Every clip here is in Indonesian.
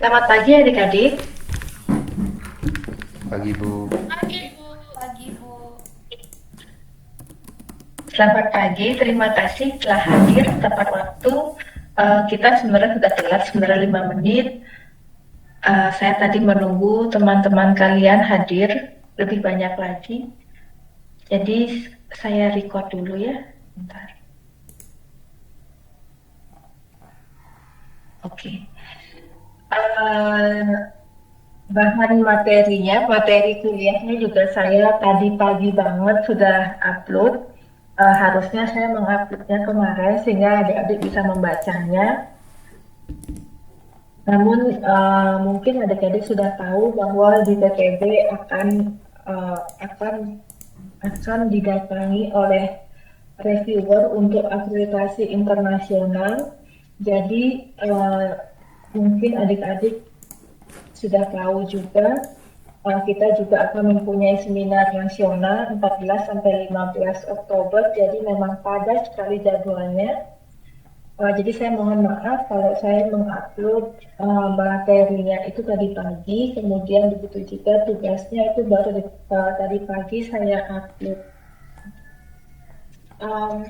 Selamat pagi adik-adik. Pagi Bu. Pagi, Bu. Pagi, Bu. Selamat pagi, terima kasih telah hadir tepat waktu. Kita sebenarnya sudah telat sebenarnya 5 menit. Saya tadi menunggu teman-teman kalian hadir lebih banyak lagi. Jadi saya record dulu ya. Bentar. Oke. Eh, Bahan materinya, materi kuliahnya juga saya tadi pagi banget sudah upload. Harusnya saya menguploadnya kemarin sehingga adik-adik bisa membacanya. Namun mungkin adik-adik sudah tahu bahwa di PTB eh, akan akan didatangi oleh reviewer untuk akreditasi internasional. Jadi mungkin adik-adik sudah tahu juga kita juga akan mempunyai seminar nasional 14 sampai 15 Oktober. Jadi memang padat sekali jadwalnya. Jadi saya mohon maaf kalau saya mengupload materinya itu tadi pagi, kemudian begitu juga tugasnya itu baru tadi pagi saya upload.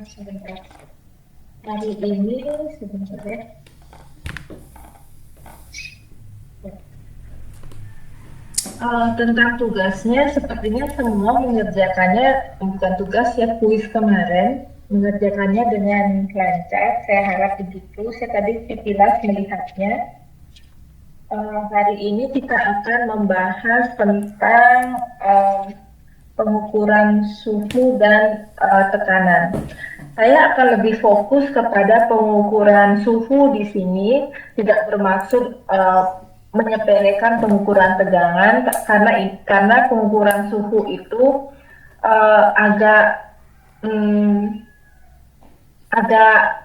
Sebentar. Hari ini sebentar ya. Tentang tugasnya, sepertinya semua mengerjakannya, bukan tugas ya, kuis kemarin, mengerjakannya dengan lancar. Saya harap begitu. Saya tadi sekilas melihatnya. Hari ini kita akan membahas tentang pengukuran suhu dan tekanan. Saya akan lebih fokus kepada pengukuran suhu di sini, tidak bermaksud menyepelekan pengukuran tegangan karena pengukuran suhu itu agak agak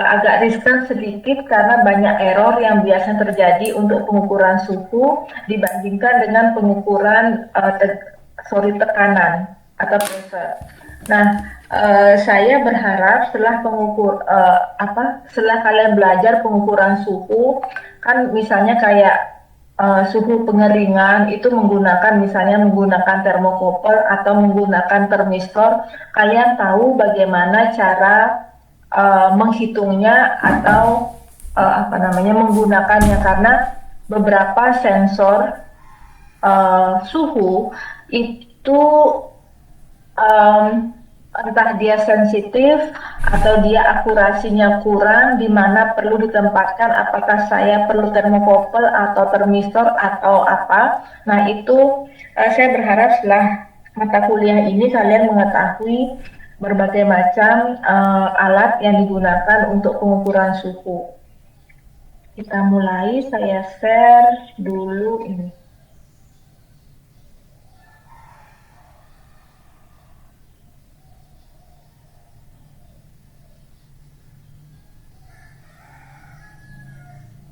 agak riskan sedikit karena banyak error yang biasa terjadi untuk pengukuran suhu dibandingkan dengan pengukuran tekanan atau pressure. Nah, saya berharap setelah kalian belajar pengukuran suhu, kan misalnya kayak suhu pengeringan itu menggunakan termokouple atau menggunakan termistor. Kalian tahu bagaimana cara menghitungnya atau menggunakannya, karena beberapa sensor suhu itu entah dia sensitif atau dia akurasinya kurang, di mana perlu ditempatkan apakah saya perlu termokouple atau termistor atau apa. Nah itu saya berharap setelah mata kuliah ini kalian mengetahui berbagai macam alat yang digunakan untuk pengukuran suhu. Kita mulai, saya share dulu ini.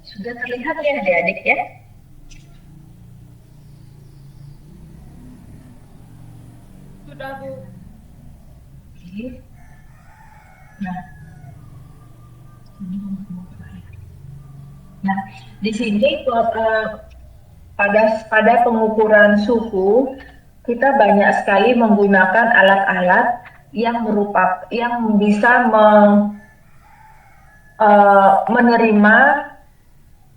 Sudah terlihat ya adik-adik ya? Sudah, Bu. Nah, di sini pada pengukuran suhu kita banyak sekali menggunakan alat-alat yang bisa menerima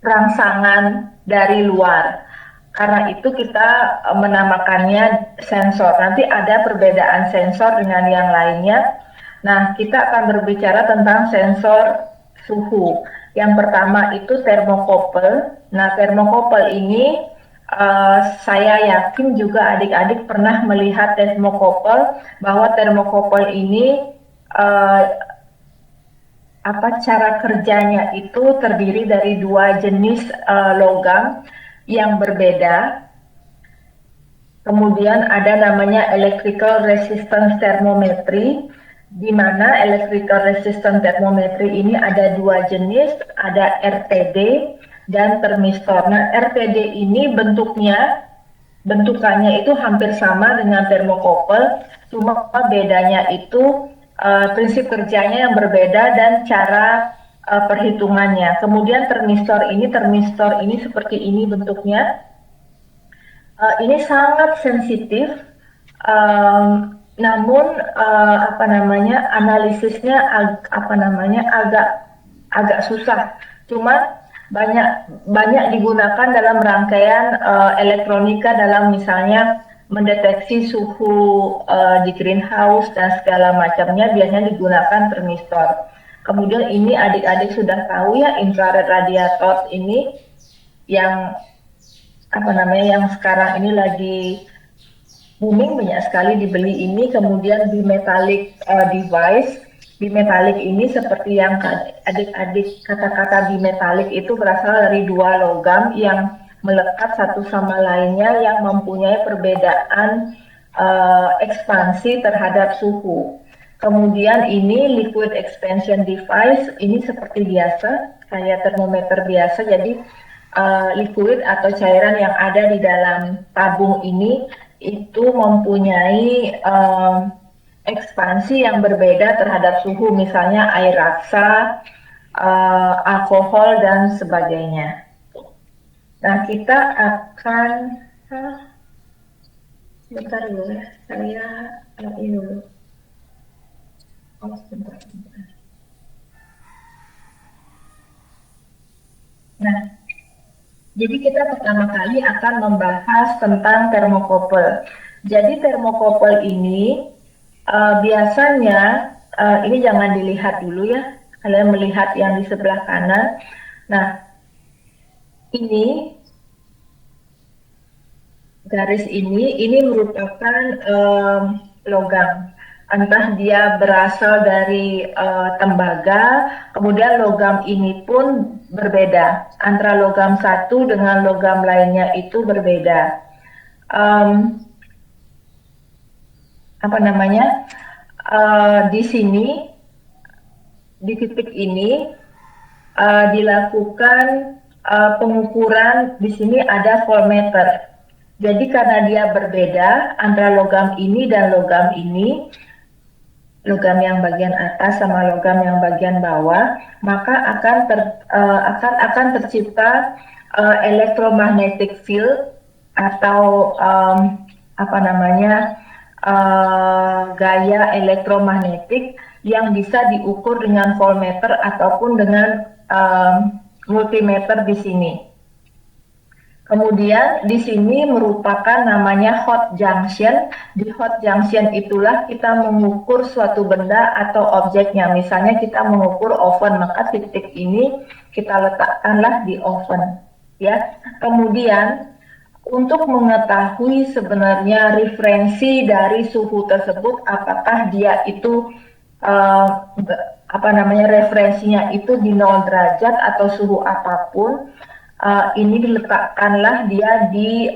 rangsangan dari luar. Karena itu kita menamakannya sensor. Nanti ada perbedaan sensor dengan yang lainnya. Nah, kita akan berbicara tentang sensor suhu. Yang pertama itu termokouple. Nah, termokouple ini saya yakin juga adik-adik pernah melihat termokouple, bahwa termokouple ini cara kerjanya itu terdiri dari dua jenis logam yang berbeda. Kemudian ada namanya electrical resistance thermometry, di mana electrical resistance thermometry ini ada dua jenis, ada RTD dan termistor. Nah, RTD ini bentukannya itu hampir sama dengan termokouple, cuma bedanya itu prinsip kerjanya yang berbeda dan cara perhitungannya. Kemudian termistor ini seperti ini bentuknya. Ini sangat sensitif, namun analisisnya agak susah. Cuma banyak banyak digunakan dalam rangkaian elektronika dalam misalnya mendeteksi suhu di greenhouse dan segala macamnya biasanya digunakan termistor. Kemudian ini adik-adik sudah tahu ya infrared radiator ini yang yang sekarang ini lagi booming, banyak sekali dibeli ini. Kemudian bimetallic device. Bimetallic ini seperti yang adik-adik kata-kata bimetallic itu berasal dari dua logam yang melekat satu sama lainnya yang mempunyai perbedaan ekspansi terhadap suhu. Kemudian ini liquid expansion device, ini seperti biasa, kayak termometer biasa. Jadi liquid atau cairan yang ada di dalam tabung ini itu mempunyai ekspansi yang berbeda terhadap suhu, misalnya air raksa, alkohol, dan sebagainya. Nah, kita akan sebentar dulu ya, saya ini dulu. Oh, sebentar. Nah, jadi kita pertama kali akan membahas tentang termokouple. Jadi termokouple ini biasanya ini jangan dilihat dulu ya, kalian melihat yang di sebelah kanan. Nah, ini garis ini merupakan logam. Entah dia berasal dari tembaga, kemudian logam ini pun berbeda. Antara logam satu dengan logam lainnya itu berbeda. Di sini, di titik ini dilakukan pengukuran. Di sini ada voltmeter. Jadi karena dia berbeda antara logam ini dan logam ini, logam yang bagian atas sama logam yang bagian bawah, maka akan tercipta electromagnetic field atau gaya elektromagnetik yang bisa diukur dengan voltmeter ataupun dengan multimeter di sini. Kemudian di sini merupakan namanya hot junction. Di hot junction itulah kita mengukur suatu benda atau objeknya. Misalnya kita mengukur oven, maka titik ini kita letakkanlah di oven. Ya. Kemudian untuk mengetahui sebenarnya referensi dari suhu tersebut, apakah dia itu referensinya itu di 0 derajat atau suhu apapun. Ini diletakkanlah dia di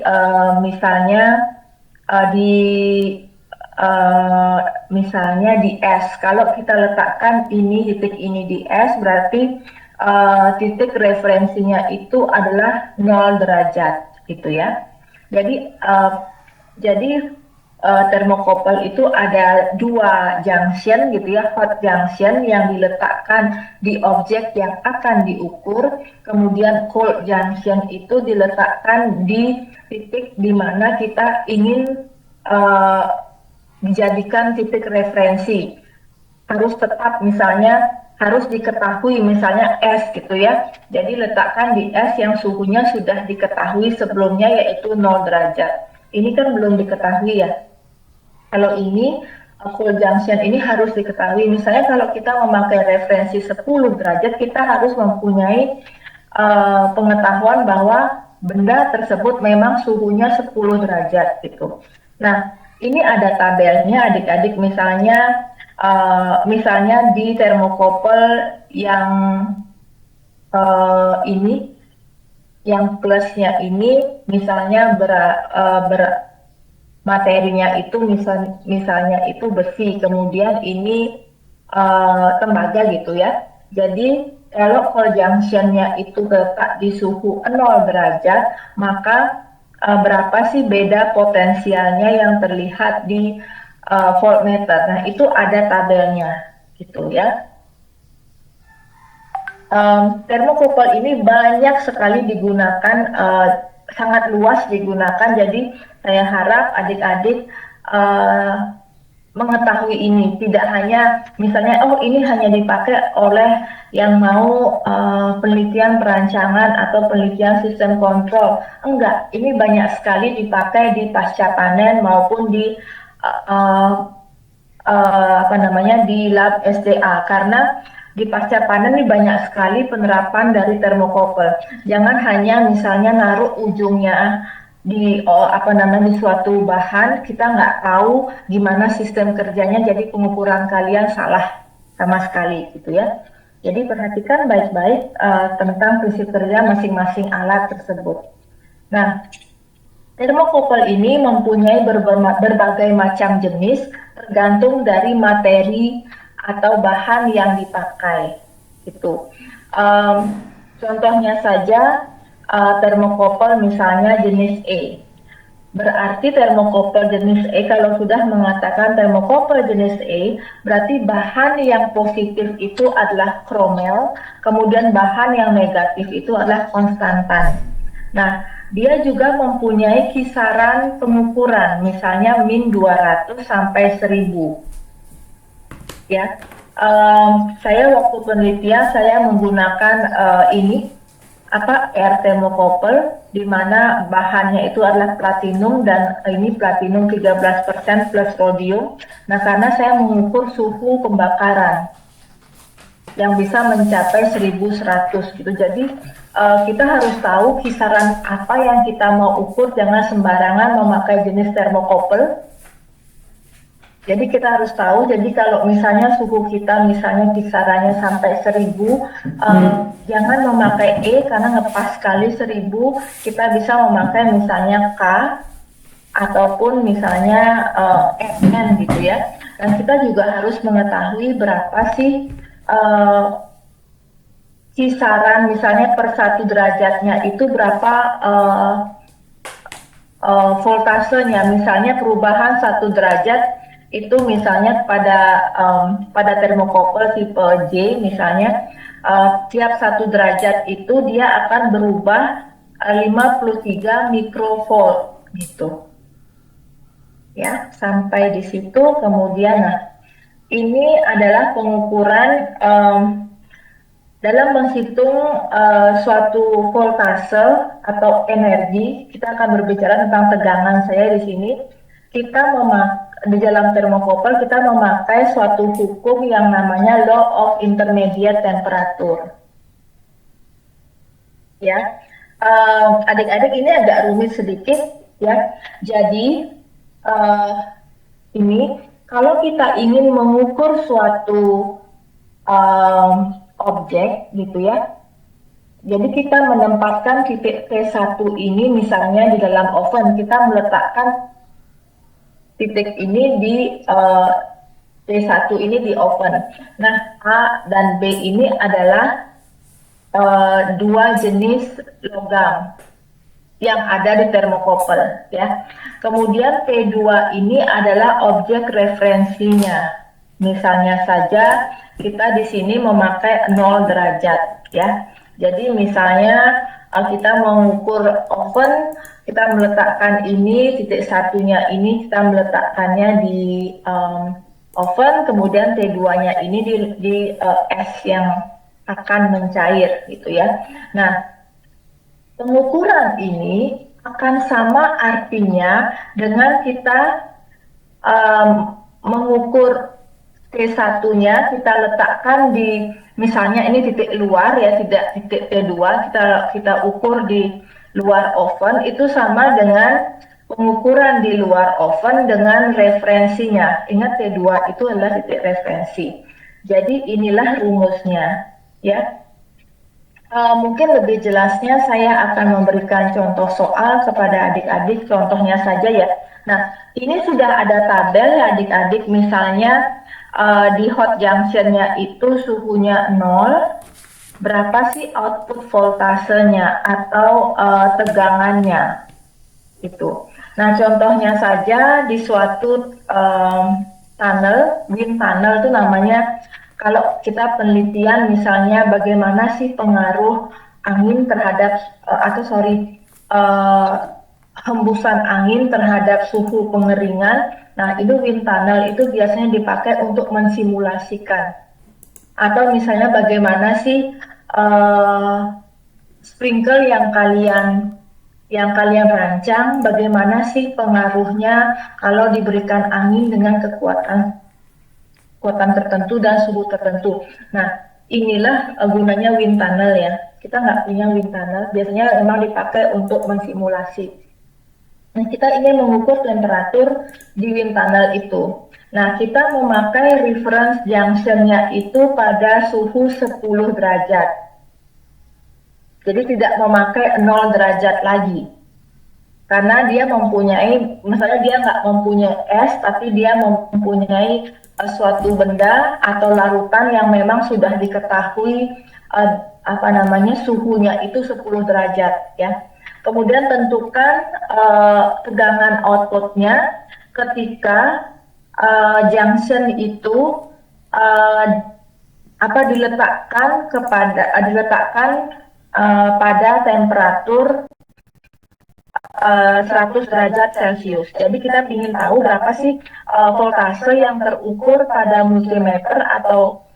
misalnya di S. Kalau kita letakkan titik ini di S, berarti titik referensinya itu adalah 0 derajat, gitu ya. Jadi termokouple itu ada dua junction gitu ya, hot junction yang diletakkan di objek yang akan diukur, kemudian cold junction itu diletakkan di titik di mana kita ingin dijadikan titik referensi. Harus tetap misalnya harus diketahui misalnya S gitu ya. Jadi letakkan di S yang suhunya sudah diketahui sebelumnya yaitu 0 derajat. Ini kan belum diketahui ya. Kalau ini cold junction ini harus diketahui. Misalnya kalau kita memakai referensi 10 derajat, kita harus mempunyai pengetahuan bahwa benda tersebut memang suhunya 10 derajat gitu. Nah, ini ada tabelnya adik-adik, misalnya di termokouple yang ini, yang plusnya ini misalnya materinya itu misalnya itu besi, kemudian ini tembaga gitu ya. Jadi kalau cold junction-nya itu letak di suhu 0 derajat, maka berapa sih beda potensialnya yang terlihat di voltmeter. Nah, itu ada tabelnya gitu ya. Termokouple ini banyak sekali digunakan, sangat luas digunakan. Jadi saya harap adik-adik mengetahui ini, tidak hanya misalnya ini hanya dipakai oleh yang mau penelitian perancangan atau penelitian sistem kontrol. Enggak, ini banyak sekali dipakai di pasca panen maupun di di lab SDA, karena di pasca panen ini banyak sekali penerapan dari termokouple. Jangan hanya misalnya naruh ujungnya di di suatu bahan, kita nggak tahu gimana sistem kerjanya, jadi pengukuran kalian salah sama sekali gitu ya. Jadi perhatikan baik-baik tentang prinsip kerja masing-masing alat tersebut. Nah, termokouple ini mempunyai berbagai macam jenis tergantung dari materi atau bahan yang dipakai. Itu. Contohnya saja termokouple misalnya jenis E. Berarti termokouple jenis E, kalau sudah mengatakan termokouple jenis E, berarti bahan yang positif itu adalah kromel, kemudian bahan yang negatif itu adalah konstantan. Nah, dia juga mempunyai kisaran pengukuran, misalnya min 200 sampai 1000. Ya, saya waktu penelitian saya menggunakan air termokouple, di mana bahannya itu adalah platinum, dan ini platinum 13% plus rhodium. Nah, karena saya mengukur suhu pembakaran yang bisa mencapai 1100 gitu. Jadi kita harus tahu kisaran apa yang kita mau ukur, jangan sembarangan memakai jenis termokouple. Jadi kita harus tahu, jadi kalau misalnya suhu kita misalnya kisarannya sampai 1000, jangan memakai E karena ngepas sekali 1000, kita bisa memakai misalnya K ataupun misalnya FN gitu ya. Dan kita juga harus mengetahui berapa sih kisaran misalnya per 1 derajatnya itu berapa voltasenya. Misalnya perubahan 1 derajat itu misalnya pada termokouple tipe J misalnya, tiap 1 derajat itu dia akan berubah 53 mikrovolt gitu ya, sampai di situ. Kemudian ini adalah pengukuran dalam menghitung suatu voltase atau energi. Kita akan berbicara tentang tegangan saya di sini. Kita di dalam termokouple kita memakai suatu hukum yang namanya law of intermediate temperature. Ya, adik-adik, ini agak rumit sedikit ya. Jadi ini kalau kita ingin mengukur suatu objek gitu ya. Jadi kita menempatkan titik T1 ini misalnya di dalam oven, kita meletakkan titik ini di T1 ini di oven. Nah, A dan B ini adalah dua jenis logam yang ada di termokouple ya. Kemudian T2 ini adalah objek referensinya. Misalnya saja kita di sini memakai 0 derajat ya. Jadi misalnya kita mengukur oven, kita meletakkan ini titik satunya ini, kita meletakkannya di oven, kemudian T2-nya ini di es yang akan mencair gitu ya. Nah, pengukuran ini akan sama artinya dengan kita mengukur T1-nya, kita letakkan di misalnya ini titik luar ya, tidak titik T2, kita ukur di luar oven, itu sama dengan pengukuran di luar oven dengan referensinya. Ingat, T2 itu adalah titik referensi. Jadi inilah rumusnya ya. Mungkin lebih jelasnya saya akan memberikan contoh soal kepada adik-adik, contohnya saja ya. Nah, ini sudah ada tabel ya adik-adik, misalnya di hot junction-nya itu suhunya 0, berapa sih output voltasenya atau tegangannya itu. Nah, contohnya saja di suatu tunnel, wind tunnel itu namanya Kalau kita penelitian misalnya bagaimana sih pengaruh angin terhadap hembusan angin terhadap suhu pengeringan. Nah, itu wind tunnel itu biasanya dipakai untuk mensimulasikan. Atau misalnya bagaimana sih sprinkle yang kalian rancang, bagaimana sih pengaruhnya kalau diberikan angin dengan kekuatan tertentu dan suhu tertentu. Nah, inilah gunanya wind tunnel ya. Kita nggak punya wind tunnel, biasanya memang dipakai untuk mensimulasi. Nah, kita ingin mengukur temperatur di wind tunnel itu. Nah, kita memakai reference junction-nya itu pada suhu 10 derajat. Jadi tidak memakai 0 derajat lagi. Karena dia mempunyai, misalnya dia nggak mempunyai es, tapi dia mempunyai suatu benda atau larutan yang memang sudah diketahui suhunya itu 10 derajat ya. Kemudian tentukan tegangan outputnya ketika junction itu diletakkan pada temperatur 100 derajat Celcius. Jadi kita ingin tahu berapa sih voltase yang terukur pada multimeter atau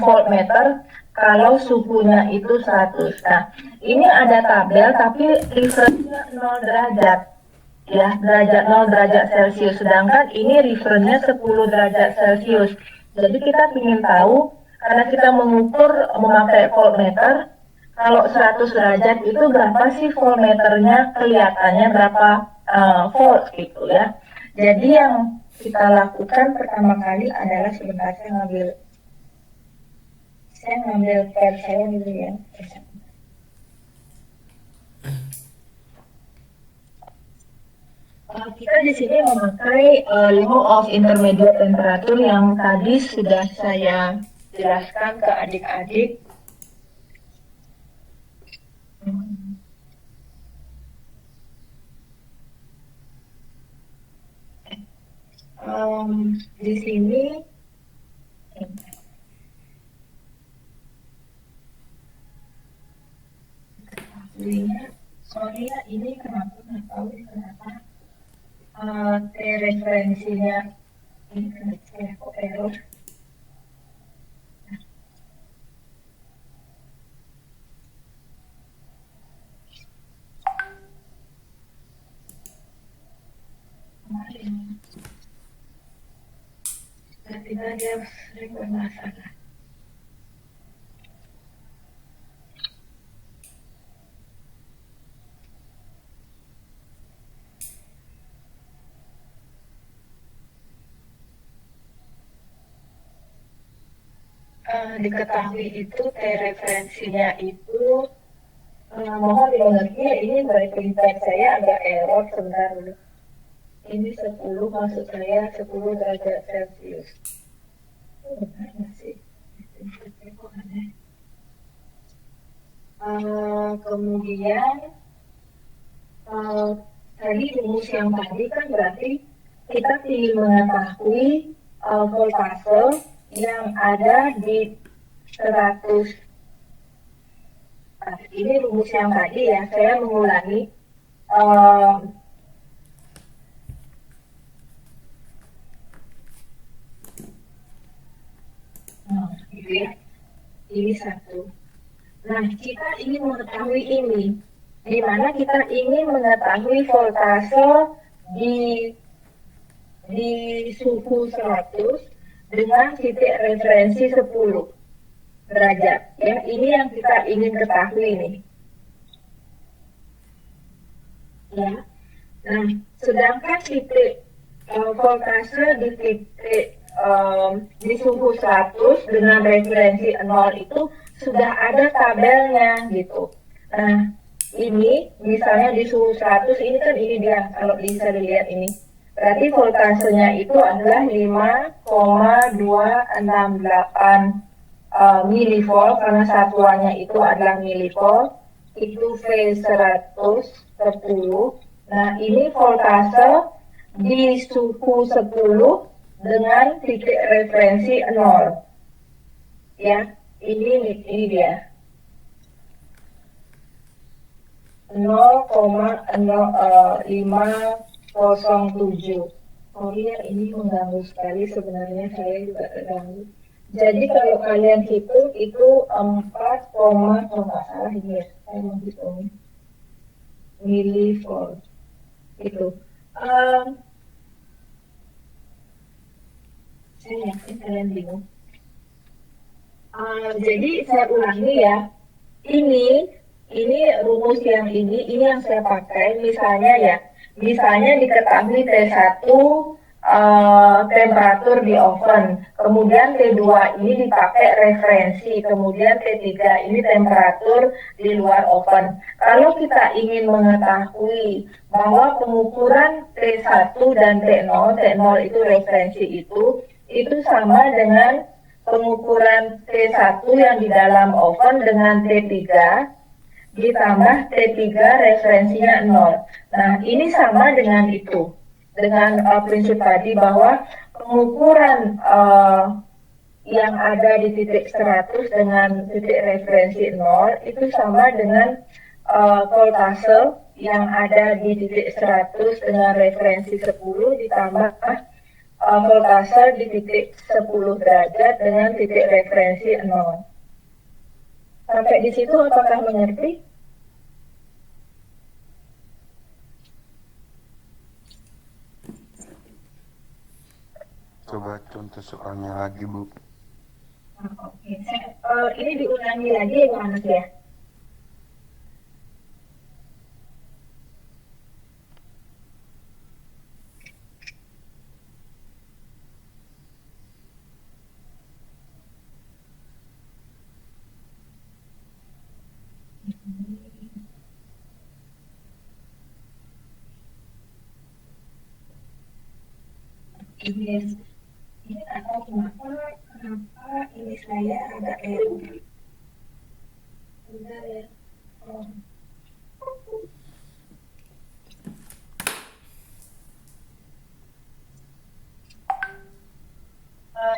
voltmeter kalau suhunya itu 100. Nah, ini ada tabel tapi referensinya 0 derajat. Ya, 0 derajat Celcius. Sedangkan ini referensinya 10 derajat Celcius. Jadi kita ingin tahu, karena kita mengukur memakai voltmeter, kalau 100 derajat itu berapa sih voltmeternya, kelihatannya berapa volt gitu ya. Jadi yang kita lakukan pertama kali adalah sebentar saya ngambil pen saya dulu ya. Kita di sini memakai law of intermediate temperature yang tadi sudah saya jelaskan ke adik-adik. Di sini sorry ya, ini kenapa nggak tahu kenapa referensinya ini kok error. Tiba-tiba dia sering bermasalah. Diketahui itu referensinya itu mohon dimengerti ya, ini dari printer saya agak error sebentar dulu. Ini 10 maksud saya 10 derajat Celcius. Kemudian tadi rumus yang tadi kan berarti kita ingin mengetahui voltase yang ada di 100. Ini rumus yang tadi ya, saya mengulangi. Gitu ya. Ini 1. Nah, kita ingin mengetahui ini. Di mana kita ingin mengetahui voltase di suhu 100 dengan titik referensi 10 derajat. Ya, ini yang kita ingin ketahui nih. Ya. Nah, sedangkan titik voltase di titik di suhu 100 dengan referensi 0 itu sudah ada tabelnya gitu. Nah, ini misalnya di suhu 100 ini kan ini dia, kalau bisa dilihat ini. Berarti voltasenya itu adalah 5,268 milivolt, karena satuannya itu adalah milivolt, itu V110. Nah, ini voltase di suhu 10 dengan titik referensi 0. Ya, ini dia. 0,0507. Oh iya, ini mengganggu sekali, sebenarnya saya juga terganggu. Jadi kalau kalian hitung itu 4, kalau nggak salah ini ya, saya menghitung millivolt itu. Saya yakin kalian bingung. Jadi saya ulangi ya, ini rumus ini yang saya pakai. Misalnya diketahui T1 temperatur di oven, kemudian T2 ini dipakai referensi, kemudian T3 ini temperatur di luar oven. Kalau kita ingin mengetahui bahwa pengukuran T1 dan T0 itu referensi itu sama dengan pengukuran T1 yang di dalam oven dengan T3 ditambah T3 referensinya 0. Nah, ini sama dengan itu. Dengan prinsip tadi bahwa pengukuran yang ada di titik 100 dengan titik referensi 0 itu sama dengan voltase yang ada di titik 100 dengan referensi 10 ditambah voltase di titik 10 derajat dengan titik referensi 0. Sampai di situ apakah mengerti? Coba contoh soalnya lagi, Bu. Oke, ini diulangi lagi ya, Mas ya? Ini atau kenapa ini saya agak error. Bentar ya.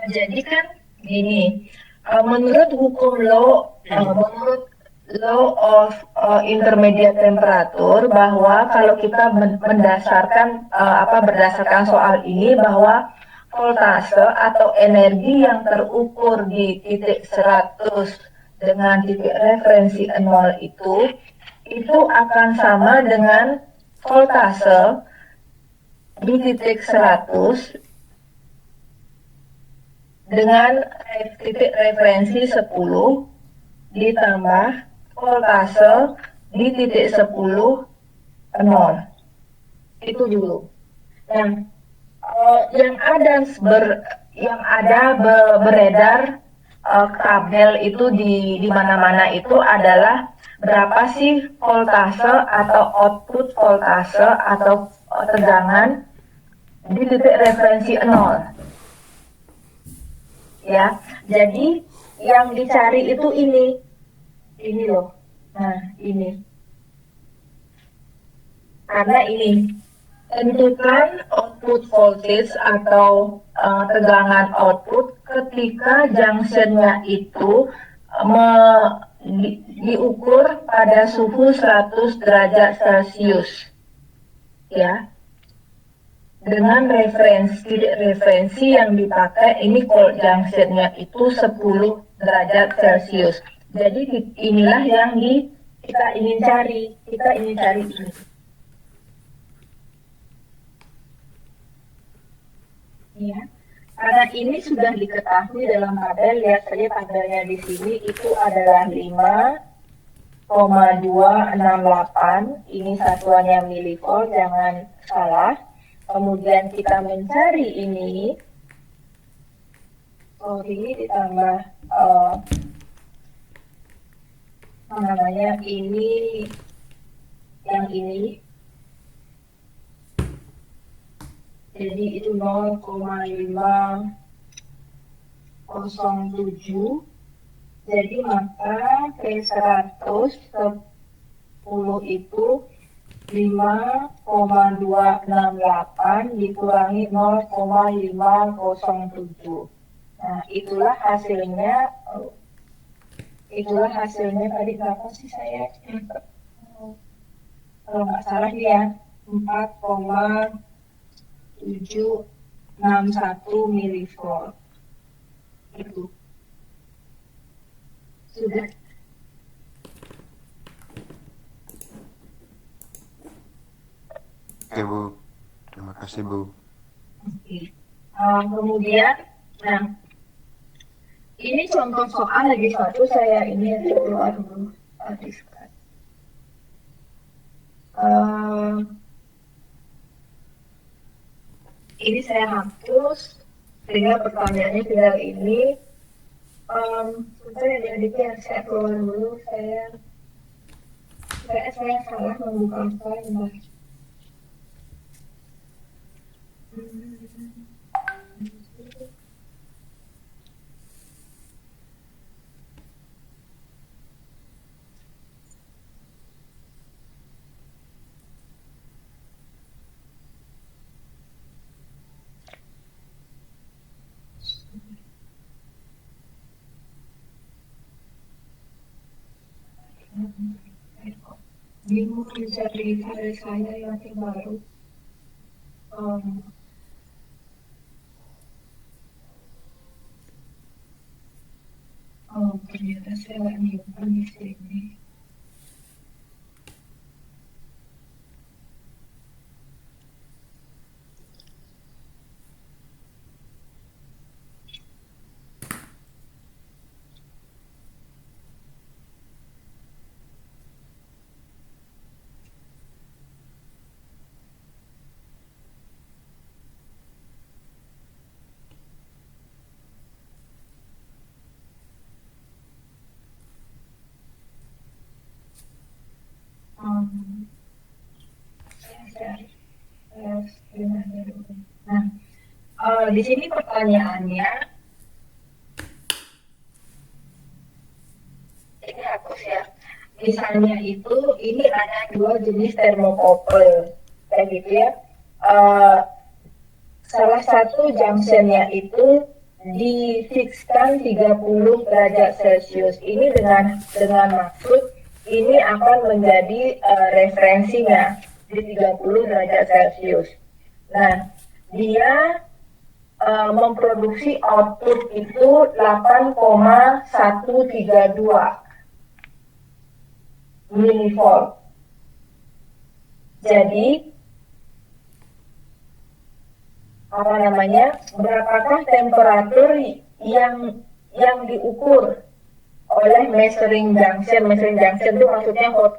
Jadi kan gini, menurut hukum menurut law of intermediate temperature, bahwa kalau kita berdasarkan soal ini, bahwa voltase atau energi yang terukur di titik 100 dengan titik referensi 0 itu akan sama dengan voltase di titik 100 dengan titik referensi 10 ditambah voltase di titik 10 0. Itu dulu. Nah, yang ada beredar tabel itu di mana-mana itu adalah berapa sih voltase atau output voltase atau tegangan di titik referensi 0. Ya, jadi yang dicari itu ini loh. Nah, ini. Karena ini tentukan output voltage atau tegangan output ketika junctionnya itu diukur pada suhu 100 derajat Celcius. Ya. Dengan referensi yang dipakai ini cold junctionnya itu 10 derajat Celcius. Jadi inilah yang kita ingin cari ini. Ya, karena ini sudah diketahui dalam tabel, lihat saja tabelnya di sini itu adalah 5,268. Ini satuannya milivolt, jangan salah. Kemudian kita mencari ini ditambah ini yang ini, jadi itu 0,507. Jadi maka P110 itu 5,268 dikurangi 0,507. Nah, itulah hasilnya tadi berapa sih saya? Kalau nggak salah dia 4,761 milivolt. Itu sudah. Oke Bu, terima kasih Bu. Oke. Kemudian, nah ini contoh soal lagi satu saya ini keluar dulu diskus. Ini saya hapus sehingga pertanyaannya tinggal ini. Sebentar ya adik-adiknya, saya keluar dulu. Saya salah membuka file. Bingung mencari file saya yang terbaru. Ternyata saya nggak nyimpan di sini. Nah, di sini pertanyaannya, ini hapus ya. Misalnya itu, ini ada dua jenis termokouple, kayak gitu ya. Salah satu junctionnya itu difikskan 30 derajat Celcius. Ini dengan maksud ini akan menjadi referensinya di 30 derajat Celcius. Nah, dia memproduksi output itu 8,132 milivolt. Jadi berapakah temperatur yang diukur oleh measuring junction itu maksudnya hot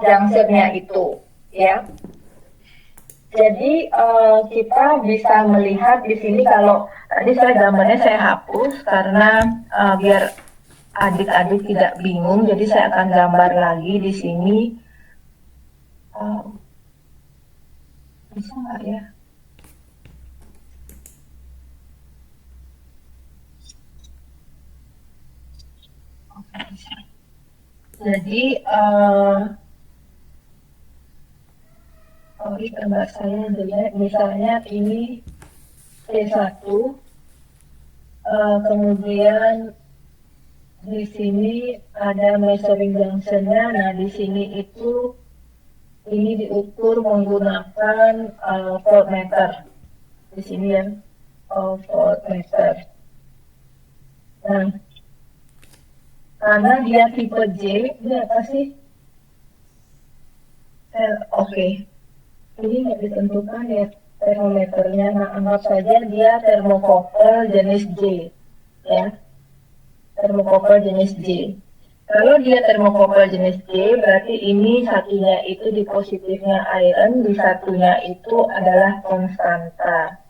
junctionnya itu ya. Jadi kita bisa melihat di sini, kalau tadi gambarnya saya hapus karena biar adik-adik tidak bingung, jadi saya akan gambar lagi di sini. Bisa nggak ya? Jadi gambar saya jelek, misalnya ini T1, kemudian di sini ada measuring junctionnya. Nah, di sini itu ini diukur menggunakan voltmeter. Di sini ya, voltmeter. Nah, karena dia tipe J, ini apa sih? Oke. Ini nggak ditentukan ya termometernya. Nah, anggap saja dia termokouple jenis J, ya. Termokouple jenis J. Kalau dia termokouple jenis J, berarti ini satunya itu di positifnya iron, di satunya itu adalah konstanta.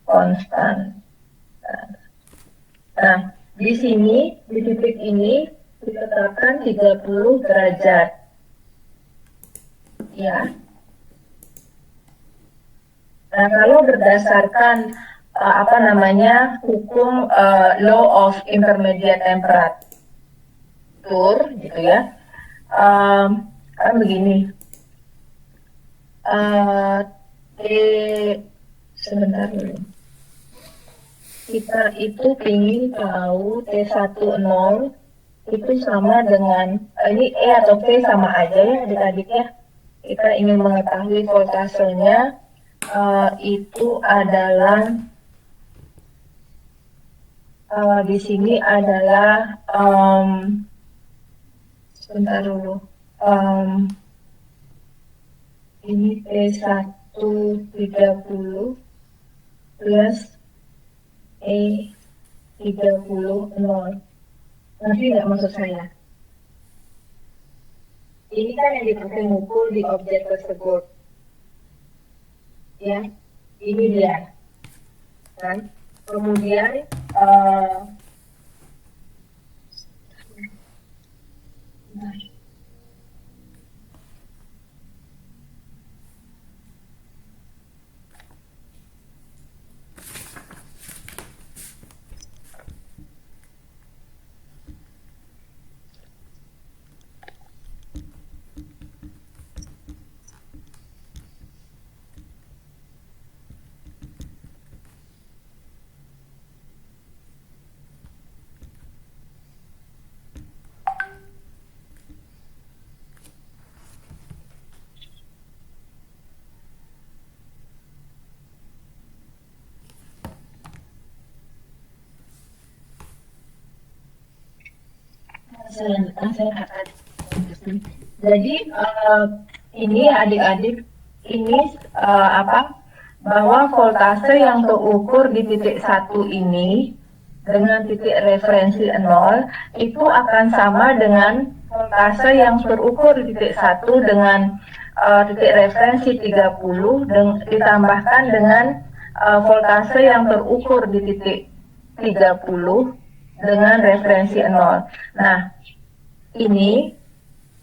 Konstan. Nah, di sini, di titik ini, ditetapkan 30 derajat. Ya. Nah, kalau berdasarkan hukum law of intermediate temperature, gitu ya, kan begini. eh, T sebentar dulu. Kita itu ingin tahu T10 itu sama dengan ini E atau V sama aja ya adik-adik ya. Kita ingin mengetahui voltasenya itu adalah di sini adalah sebentar dulu. Ini T130 plus E30 Ngerti nggak maksud saya? Ini kan yang dipakai mengukur di objek tersebut. Ya, ini dia. Kan? Kemudian selanjutnya saya akan lanjutkan. Jadi ini adik-adik ini bahwa voltase yang terukur di titik 1 ini dengan titik referensi 0 itu akan sama dengan voltase yang terukur di titik 1 dengan titik referensi 30 ditambahkan dengan voltase yang terukur di titik 30 dengan referensi 0. Nah, ini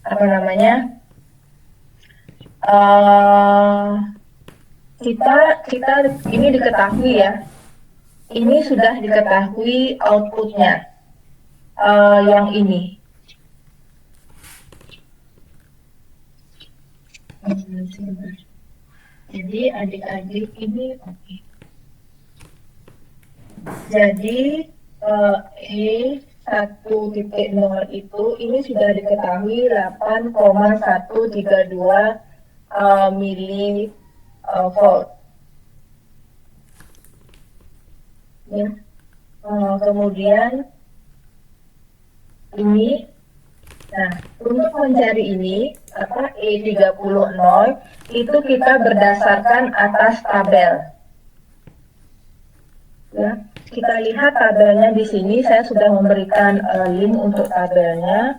apa namanya? Kita ini diketahui ya. Ini sudah diketahui outputnya yang ini. Jadi adik-adik ini oke. Jadi E1.0 itu ini sudah diketahui 8,132 milivolt. Ya. Kemudian ini, nah untuk mencari ini E30 itu kita berdasarkan atas tabel. Ya, kita lihat tabelnya di sini. Saya sudah memberikan link untuk tabelnya.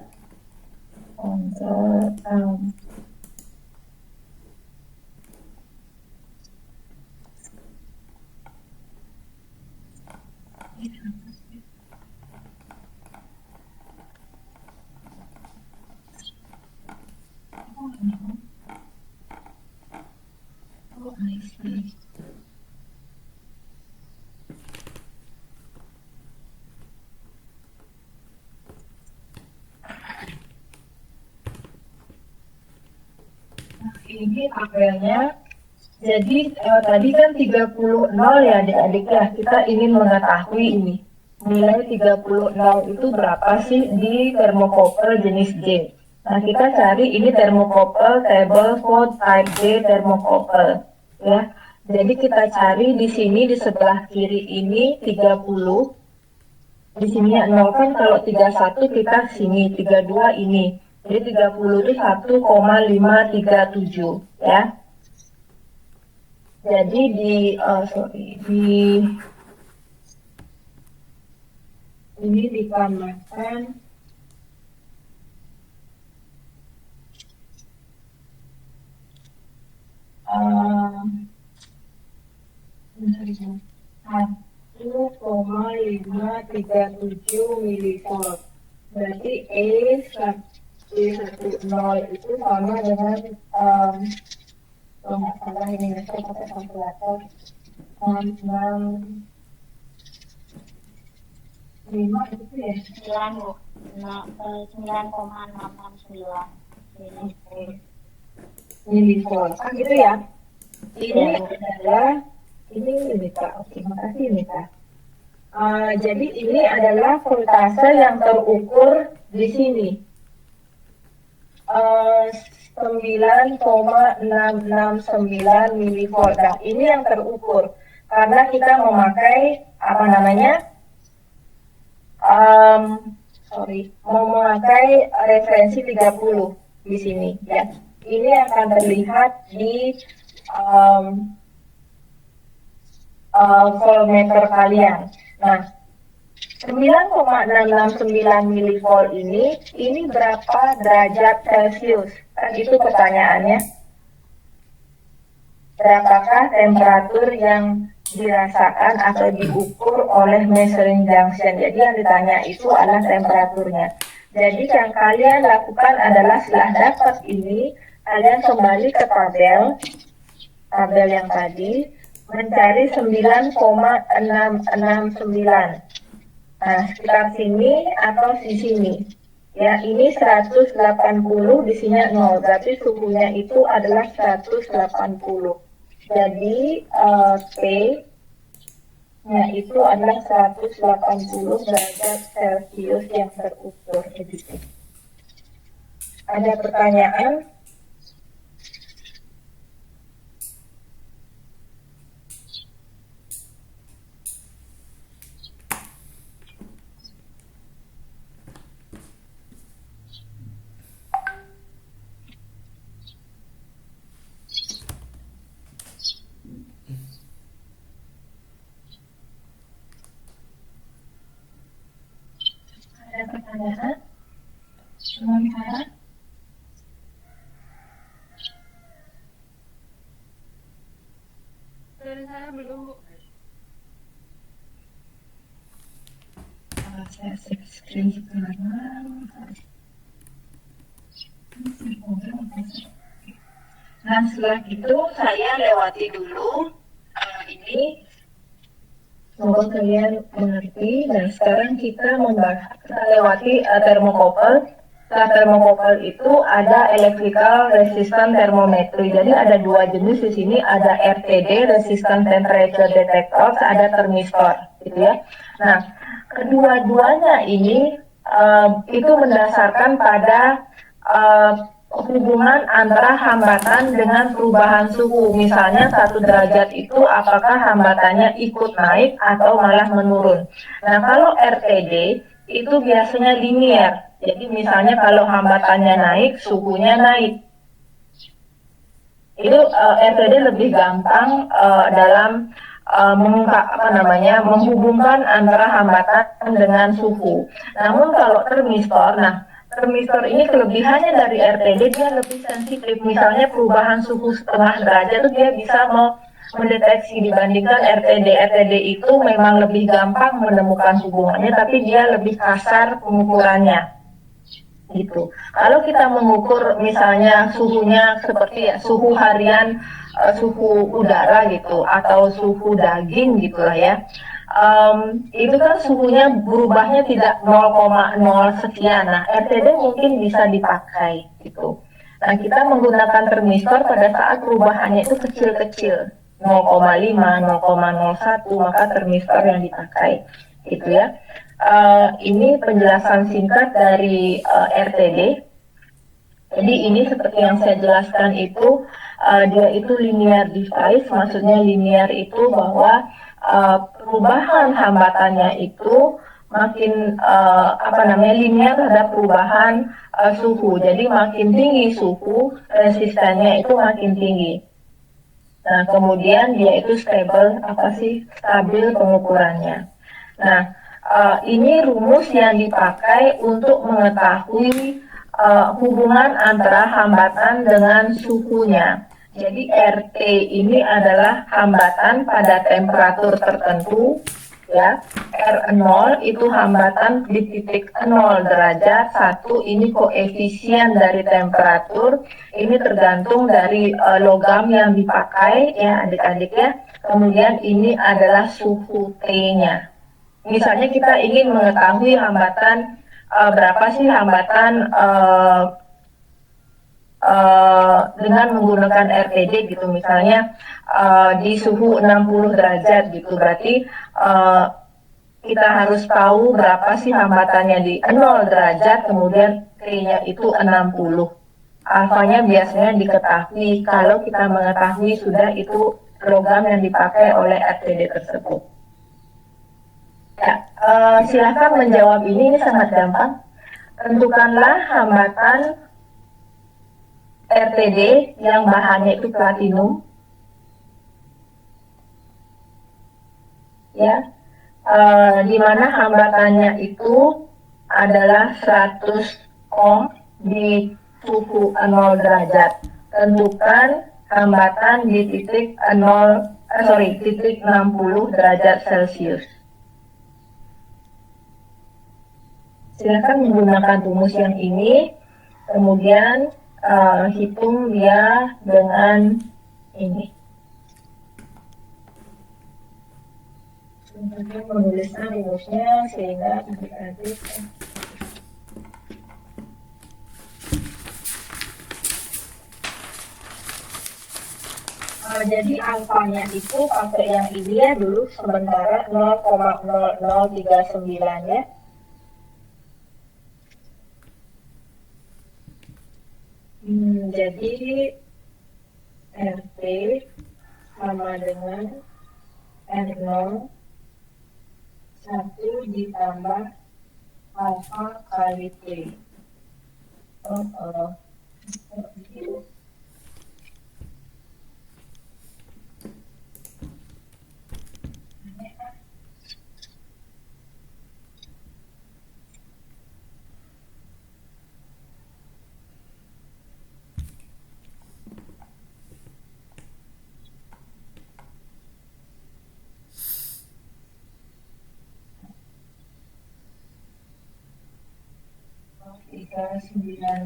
Ini tabelnya. Jadi tadi kan 30 ya adik-adik ya. Kita ingin mengetahui ini. Nilai 30 itu berapa sih di thermocouple jenis J. Nah, kita cari ini thermocouple table for type J thermocouple ya. Jadi kita cari di sini di sebelah kiri ini 30. Di sini 0 kan kalau 31 kita sini 32 ini. Jadi 30 itu 1,537 ya. Jadi ini ditambahkan uh, 1,537 milivolt. Berarti E10 itu sama dengan kalau nggak salah ini saya pakai kalkulator 65 itu ya 9,669. milivol, kan gitu ya. Ini adalah, ini Mita, oke, makasih Mita. Jadi ini adalah voltase yang terukur di sini. 9,669 milivolt. Nah, ini yang terukur karena kita memakai apa namanya? Memakai referensi 30 di sini ya. Ini akan terlihat di voltmeter kalian. Nah, 9,669 milivolt ini berapa derajat Celcius? Kan itu pertanyaannya. Berapakah temperatur yang dirasakan atau diukur oleh measuring junction? Jadi yang ditanya itu adalah temperaturnya. Jadi yang kalian lakukan adalah setelah dapat ini, kalian kembali ke tabel yang tadi, mencari 9,669. Nah, sekitar sini atau di sini. Ya, ini 180, di sini 0. Berarti suhunya itu adalah 180. Jadi, T-nya itu adalah 180 derajat Celcius yang terukur. Ada pertanyaan? Ada pertanyaan? Sementara? Dari saya belum, Bu. Saya screen sekarang. Nah, setelah itu saya lewati dulu ini. Semoga kalian mengerti. Nah, sekarang kita lewati termokouple. Setelah termokouple itu ada electrical resistant thermometry. Jadi ada dua jenis di sini, ada RTD resistant temperature detector, ada thermistor, gitu ya. Nah, kedua-duanya ini itu mendasarkan pada hubungan antara hambatan dengan perubahan suhu. Misalnya 1 derajat itu apakah hambatannya ikut naik atau malah menurun. Nah, kalau RTD itu biasanya linier. Jadi misalnya kalau hambatannya naik, suhunya naik. Itu RTD lebih gampang dalam menghubungkan antara hambatan dengan suhu. Namun kalau termistor, termistor ini kelebihannya dari RTD, dia lebih sensitif. Misalnya perubahan suhu setengah derajat itu dia bisa mendeteksi dibandingkan RTD. RTD itu memang lebih gampang menemukan hubungannya, tapi dia lebih kasar pengukurannya. Gitu. Kalau kita mengukur misalnya suhunya seperti suhu harian, suhu udara gitu, atau suhu daging gitulah ya. Itu kan suhunya berubahnya tidak 0,0 sekian. Nah, RTD mungkin bisa dipakai gitu. Nah, kita menggunakan termistor pada saat perubahannya itu kecil-kecil, 0,5, 0,01, maka termistor yang dipakai gitu ya. Ini penjelasan singkat dari RTD. Jadi ini seperti yang saya jelaskan itu, dia itu linear device, maksudnya linear itu bahwa perubahan hambatannya itu makin linear terhadap perubahan suhu. Jadi makin tinggi suhu, resistannya itu makin tinggi. Nah, kemudian dia itu stabil pengukurannya. Nah, ini rumus yang dipakai untuk mengetahui hubungan antara hambatan dengan suhunya. Jadi RT ini adalah hambatan pada temperatur tertentu, ya. R0 itu hambatan di titik 0 derajat, 1 ini koefisien dari temperatur, ini tergantung dari logam yang dipakai, ya adik-adik ya. Kemudian ini adalah suhu T-nya. Misalnya kita ingin mengetahui hambatan berapa sih hambatan dengan menggunakan RTD gitu, misalnya di suhu 60 derajat gitu, berarti kita harus tahu berapa sih hambatannya di 0 derajat, kemudian T-nya itu 60. Alfanya biasanya diketahui kalau kita mengetahui sudah itu logam yang dipakai oleh RTD tersebut. Ya, silakan menjawab ini sangat gampang. Tentukanlah hambatan RTD yang bahannya itu platinum. Ya, di mana hambatannya itu adalah 100 ohm di suhu 0 derajat. Tentukan hambatan di titik 60 derajat Celcius. Silakan menggunakan rumus yang ini, kemudian hitung dia dengan ini. Untuk menuliskan rumusnya sehingga adik-adik jadi alfanya itu pakai yang ini ya dulu sementara 0,0039 ya. Jadi RT sama dengan R0 1 ditambah alfa kali T.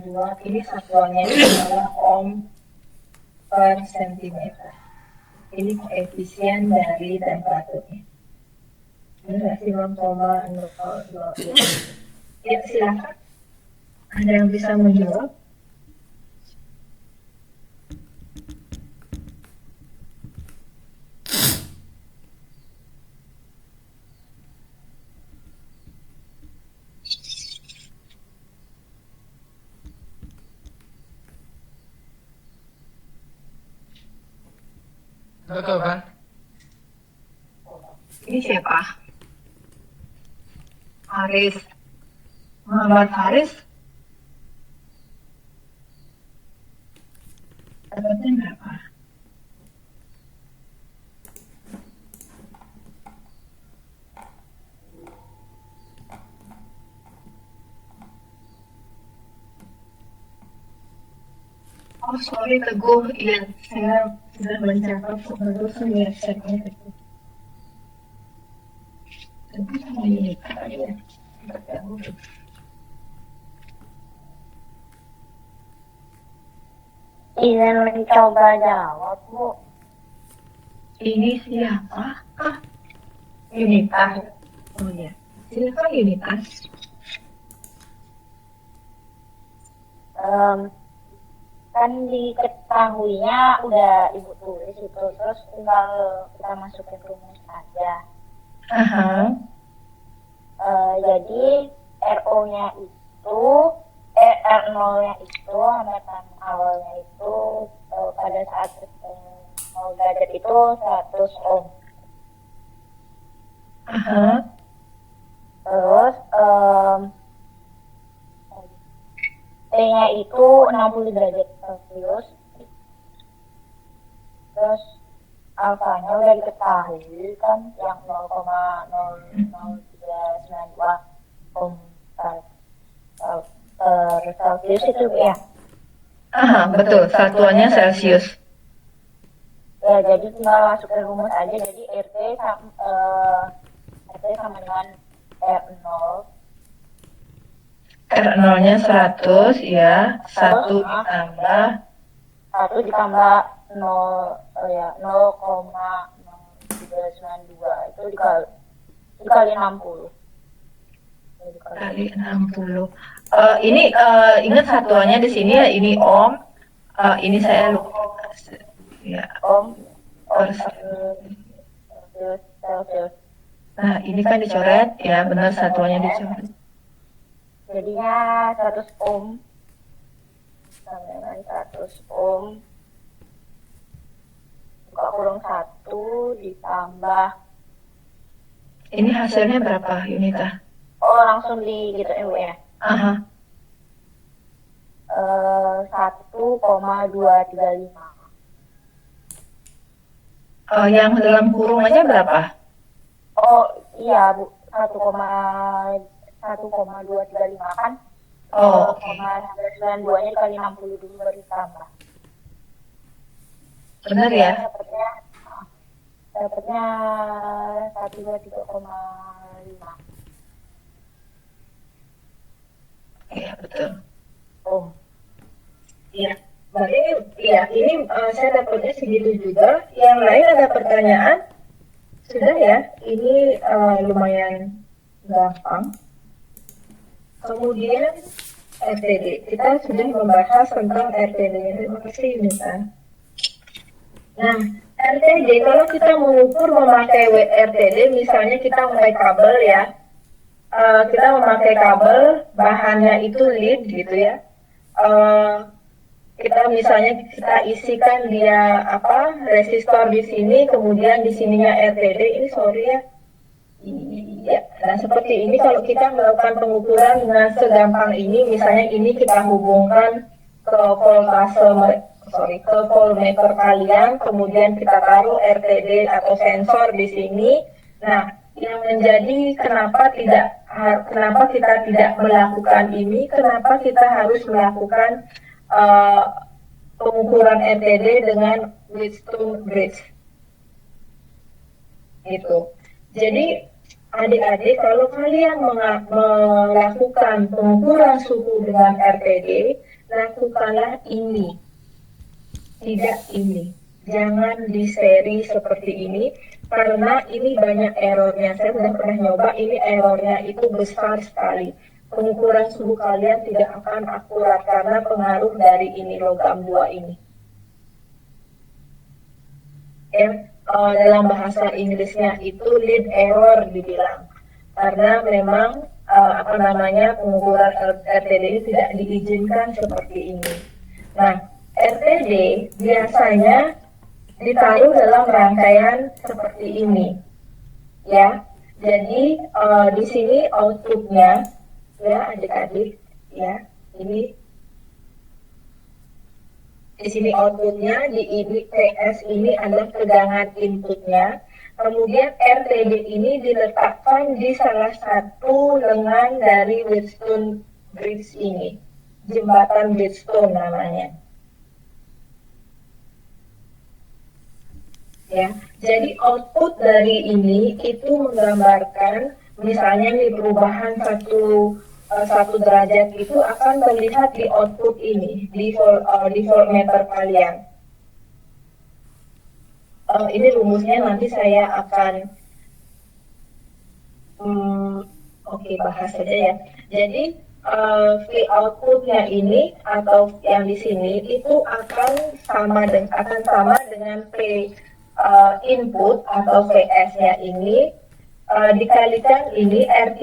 dua ini satuannya adalah ohm per sentimeter. Ini koefisien dari temperaturnya. Ini masih 0,02. Ya, silakan. Ada yang bisa menjawab? Betul kan? Ini siapa? Haris. Muhammad Haris. Dapatnya berapa? Oh, sorry Teguh, iya saya sudah mencatat baru saya ceknya itu. Tapi sama ini ya. Izin mencoba jawab, Bu. Ini siapa? Yunitas. Oh ya, silakan Yunitas. Kan diketahuinya udah Ibu tulis itu, terus tinggal kita masukin rumus aja. Jadi RO-nya itu, R0-nya itu, hambatan awalnya itu pada saat 0 derajat itu 100 ohm. Terus T-nya itu 60 derajat Celcius. Terus alfanya udah diketahui kan, yang 0,00392 ohm per Celcius itu ya. Betul, satuannya Celcius. Ya, jadi tinggal masukin rumus aja. Jadi RT sama dengan R0. R0-nya 100 ya, 1 ditambah 0,0392 itu dikali 60. Kali 60. Ini ingat satuannya di sini ya, ini ohm. Ini saya lupa. Ya, Ohm, ohm per- Celsius. Nah, ini kan dicoret, ya benar satuannya dicoret. Jadinya 100 ohm sama dengan 100 ohm buka kurung 1 ditambah Ini hasilnya berapa unita? langsung di gitu ya Bu ya. Aha. 1,235. Yang dalam kurung aja berapa? Oh iya Bu, 1,235 kan? Oh, oke. 0,92 nya dikali 60 dulu baru ditambah. Benar ya? Dapatnya 123,5. Iya, betul. Oh, Iya. Berarti ini saya dapatnya segitu juga. Yang lain ada pertanyaan? Sudah ya, ini lumayan gampang. Kemudian RTD. Kita sudah membahas tentang RTD. Terima kasih, Mita. Nah, RTD, kalau kita mengukur memakai RTD, misalnya kita memakai kabel ya, kita memakai kabel, bahannya itu lead gitu ya. Kita misalnya kita isikan dia resistor di sini, kemudian di sininya RTD. Ini sorry ya. Iya. Nah seperti ini kalau kita melakukan pengukuran dengan segampang ini, misalnya ini kita hubungkan ke ke voltmeter kalian, kemudian kita taruh RTD atau sensor di sini. Nah, yang menjadi kenapa kita tidak melakukan ini, kenapa kita harus melakukan pengukuran RTD dengan Wheatstone bridge. Gitu. Jadi adik-adik kalau kalian melakukan pengukuran suhu dengan RTD, lakukanlah ini. Tidak ini. Jangan di seri seperti ini karena ini banyak errornya. Saya sudah pernah nyoba, ini errornya itu besar sekali. Pengukuran suhu kalian tidak akan akurat karena pengaruh dari ini logam 2 ini. Ya, dalam bahasa Inggrisnya itu lead error dibilang. Karena memang pengukuran RTD ini tidak diizinkan seperti ini. Nah, RTD biasanya ditaruh dalam rangkaian seperti ini. Ya. Jadi di sini outputnya ya adik-adik ya ini di sini outputnya di PS ini adalah tegangan inputnya, kemudian RTD ini diletakkan di salah satu lengan dari Wheatstone bridge ini, jembatan Wheatstone namanya. Ya, jadi output dari ini itu menggambarkan misalnya nih perubahan satu derajat itu akan terlihat di output ini di voltmeter kalian. Ini rumusnya nanti saya akan bahas saja ya. Jadi V outputnya ini atau yang di sini itu akan sama dengan P input atau VS-nya ini dikalikan ini R3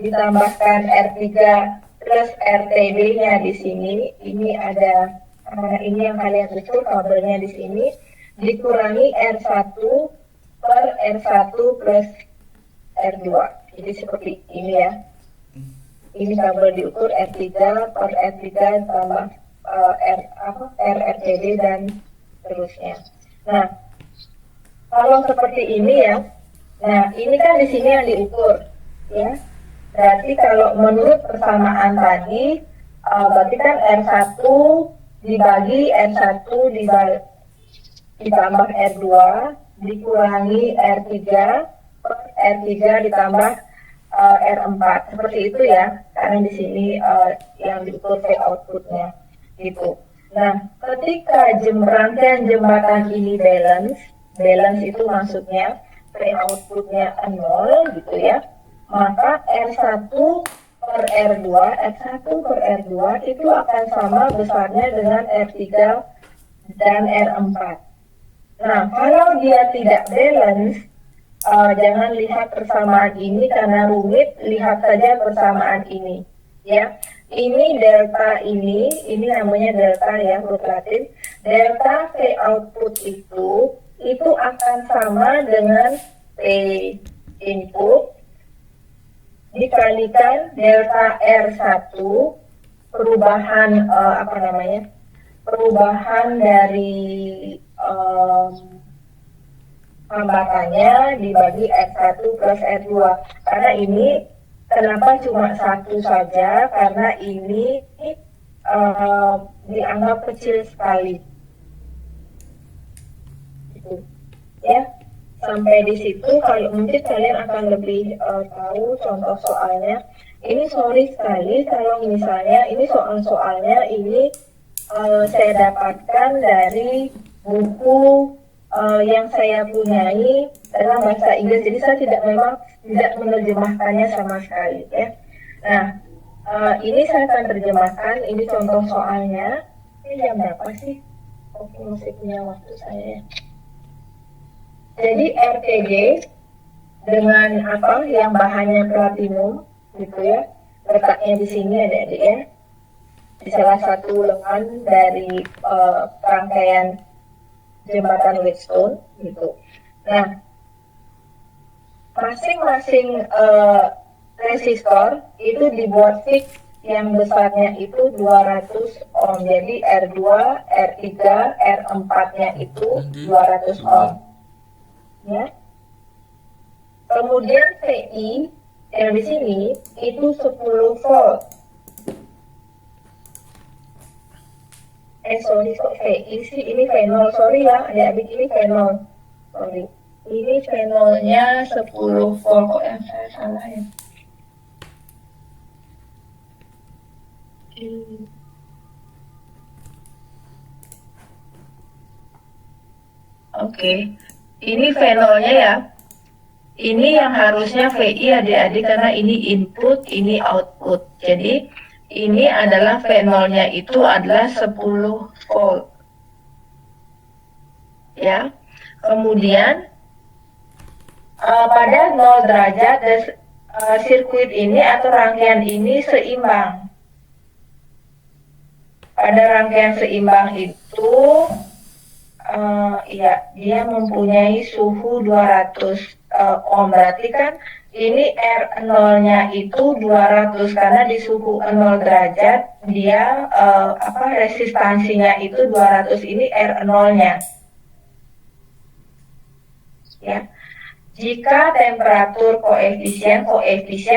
ditambahkan R3 plus RTD-nya di sini. Ini ada ini yang kalian ukur kabelnya di sini dikurangi R1 per R1 plus R2. Jadi seperti ini ya. Ini kabel diukur R3 per R3 tambah RRTD dan terusnya. Nah, kalau seperti ini ya, nah ini kan di sini yang diukur, ya. Berarti kalau menurut persamaan tadi, berarti kan R1 dibagi R1 ditambah R2 dikurangi R3 per R3 ditambah R4. Seperti itu ya, karena di sini yang diukur V outputnya. Gitu. Nah, ketika rangkaian jembatan ini balance itu maksudnya P outputnya 0 gitu ya, maka R1 per R2, R1 per R2 itu akan sama besarnya dengan R3 dan R4. Nah, kalau dia tidak balance, jangan lihat persamaan ini karena rumit, lihat saja persamaan ini. Ya, ini delta ini namanya delta ya, huruf Latin. Delta V output itu akan sama dengan V input dikalikan delta R1 perubahan perubahan dari hambatannya dibagi R1 plus R2. Karena ini kenapa cuma satu saja? Karena ini dianggap kecil sekali. Gitu. Ya, sampai di situ kalau mungkin kalian akan lebih tahu contoh soalnya. Ini sorry sekali kalau misalnya ini soal-soalnya ini saya dapatkan dari buku yang saya punyai dalam bahasa Inggris, jadi saya memang tidak menerjemahkannya sama sekali ya. Nah, ini saya akan terjemahkan, ini contoh soalnya. Ini jam berapa sih? Oke, masih punya waktu saya. Jadi RTG dengan yang bahannya platinum gitu ya, letaknya di sini adik-adik ya, di salah satu lengan dari rangkaian jembatan Wheatstone gitu. Nah, masing-masing resistor itu dibuat fix yang besarnya itu 200 ohm. Jadi R2, R3, R4-nya itu 200 ohm. Ya. Kemudian VI yang di sini itu 10 volt. Sorry, kok VI sih? Ini fenol, sorry ya, adik-adik, ini fenol. Sorry. Ini fenolnya 10 volt, kok yang saya salah ya? Oke. Ini fenolnya ya. Ini yang harusnya VI adik-adik karena ini input, ini output. Jadi ini adalah fenolnya itu adalah 10 volt. Ya. Kemudian pada 0 derajat sirkuit ini atau rangkaian ini seimbang. Pada rangkaian seimbang itu dia mempunyai suhu 200 ohm. Berarti kan ini R0-nya itu 200 karena di suhu 0 derajat dia resistansinya itu 200. Ini R0-nya. Ya. Jika temperatur koefisien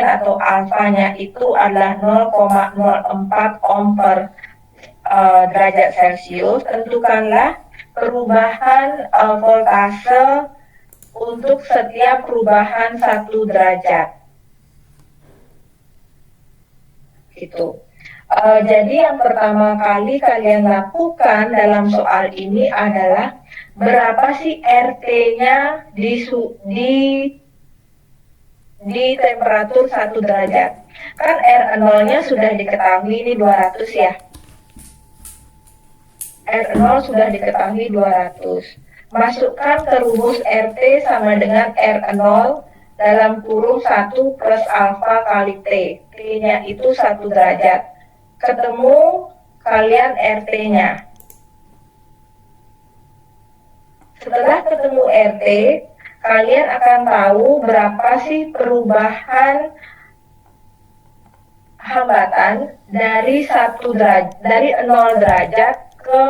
atau alfanya itu adalah 0,04 ohm per derajat Celcius, tentukanlah perubahan voltase untuk setiap perubahan 1 derajat. Gitu. Jadi yang pertama kali kalian lakukan dalam soal ini adalah berapa sih RT-nya di temperatur 1 derajat. Kan R0-nya sudah diketahui, ini 200 ya. R0 sudah diketahui 200. Masukkan ke rumus RT sama dengan R0 dalam kurung 1 plus alfa kali T. T-nya itu 1 derajat. Ketemu kalian RT-nya. Setelah ketemu RT, kalian akan tahu berapa sih perubahan hambatan dari 1 derajat, dari 0 derajat ke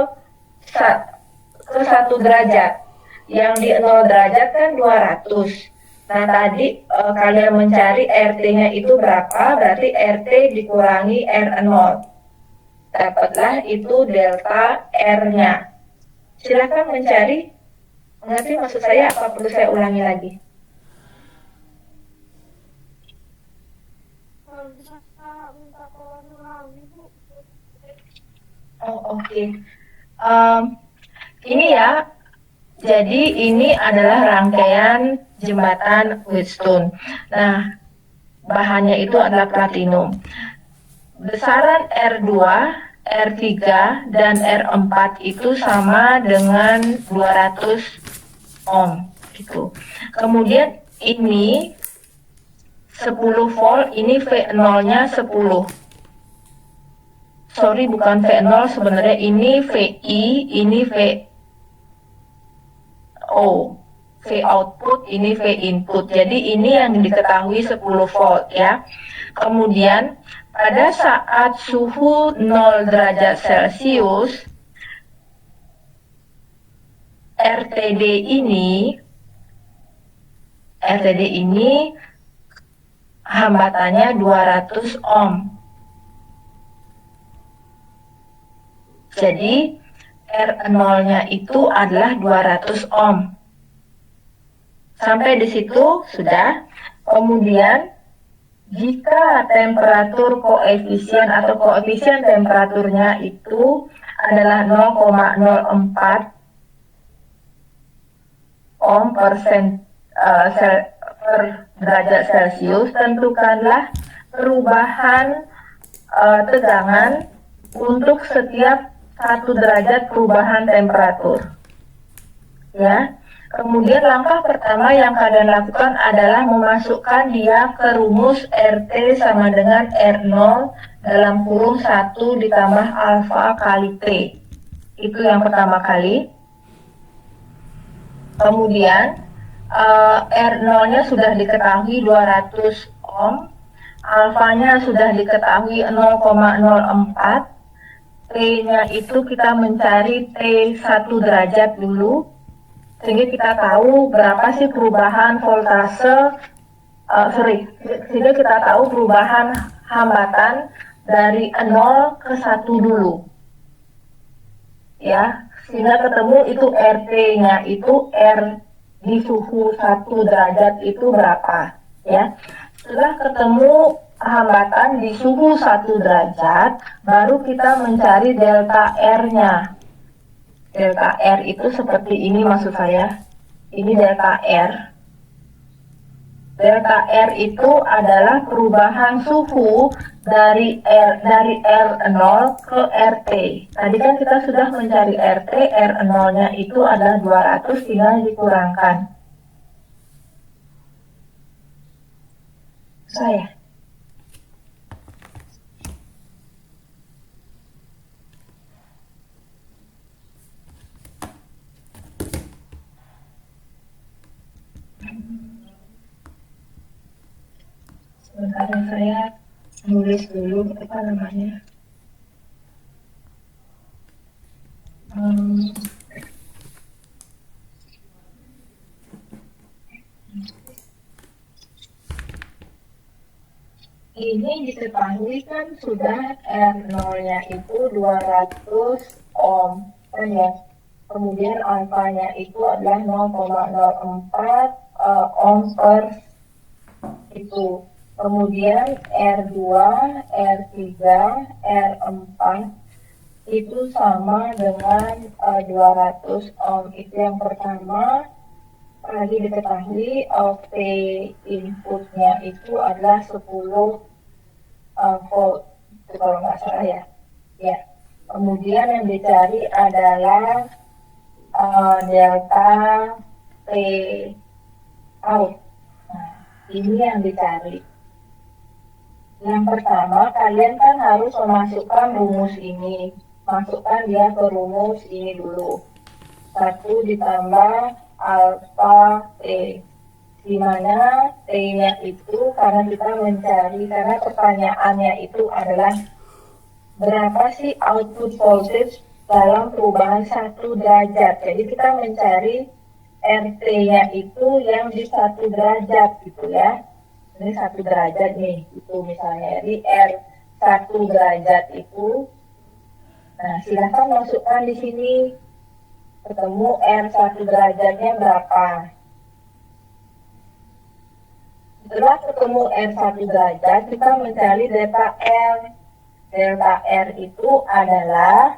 1 derajat. Yang di 0 derajat kan 200. Nah, tadi kalian mencari RT-nya itu berapa, berarti RT dikurangi R0. Dapatlah itu delta R-nya. Silakan mencari. Mengerti maksud saya apa perlu saya ulangi lagi? Oh, oke. Ini ya, jadi ini adalah rangkaian jembatan Wheatstone. Nah, bahannya itu adalah platinum. Besaran R2, R3, dan R4 itu sama dengan 200 ohm gitu. Kemudian ini 10 volt, ini V0-nya 10. Sorry, bukan V0 sebenarnya, ini VI, ini VO. V output, ini V input. Jadi ini yang diketahui 10 volt ya. Kemudian pada saat suhu 0 derajat Celcius, RTD ini hambatannya 200 ohm. Jadi R0-nya itu adalah 200 ohm. Sampai di situ sudah. Kemudian jika temperatur koefisien atau koefisien temperaturnya itu adalah 0,04 ohm per derajat Celcius, tentukanlah perubahan tegangan untuk setiap 1 derajat perubahan temperatur. Ya. Kemudian langkah pertama yang kalian lakukan adalah memasukkan dia ke rumus RT sama dengan R0 dalam kurung 1 ditambah alfa kali T. Itu yang pertama kali. Kemudian R0-nya sudah diketahui 200 ohm, alfanya sudah diketahui 0,04, T-nya itu kita mencari T 1 derajat dulu, sehingga kita tahu berapa sih perubahan voltase, sehingga kita tahu perubahan hambatan dari 0 ke 1 dulu. Ya, sehingga ketemu itu RT-nya itu R di suhu 1 derajat itu berapa, ya. Setelah ketemu hambatan di suhu 1 derajat, baru kita mencari delta R-nya. Delta R itu seperti ini maksud saya. Ini delta R. Delta R itu adalah perubahan suhu dari R0 ke RT. Tadi kan kita sudah mencari RT, R0-nya itu adalah 200, tinggal dikurangkan. Saya. Sebentar saya nulis dulu apa namanya. Ini diketahui kan sudah R0-nya itu 200 ohm, kan ya. Kemudian alfanya itu adalah 0,04 ohm per itu. Kemudian R2, R3, R4 itu sama dengan 200 ohm. Itu yang pertama. Lagi diketahui P inputnya itu adalah 10 volt, itu kalau nggak salah ya. Ya. Kemudian yang dicari adalah delta P out. Nah, ini yang dicari. Yang pertama, kalian kan harus memasukkan rumus ini. Masukkan dia ke rumus ini dulu. 1 ditambah alfa T, di mana T-nya itu karena kita mencari, karena pertanyaannya itu adalah berapa sih output voltage dalam perubahan 1 derajat. Jadi kita mencari RT-nya itu yang di 1 derajat gitu ya. Ini 1 derajat nih, itu misalnya. Jadi R1 derajat itu, nah silahkan masukkan di sini. Ketemu R1 derajatnya berapa. Setelah ketemu R1 derajat, kita mencari delta R. Delta R itu adalah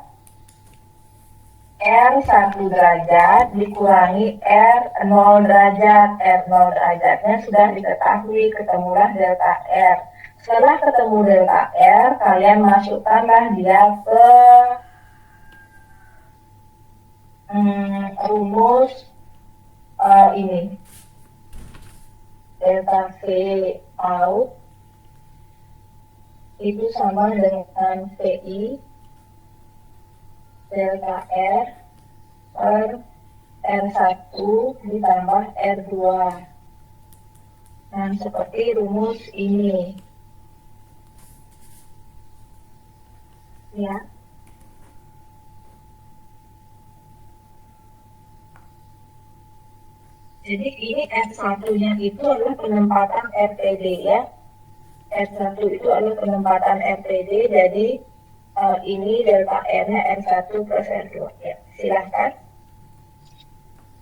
R1 derajat dikurangi R0 derajat. R0 derajatnya sudah diketahui, ketemulah delta R. Setelah ketemu delta R, kalian masukkanlah dia ke rumus ini. Delta V out itu sama dengan VI delta R per R1 ditambah R2. Nah, seperti rumus ini. Ya. Jadi ini R1-nya itu adalah penempatan RTD ya. R1 itu adalah penempatan RTD, jadi ini delta R-nya R1 plus R2. Ya, silahkan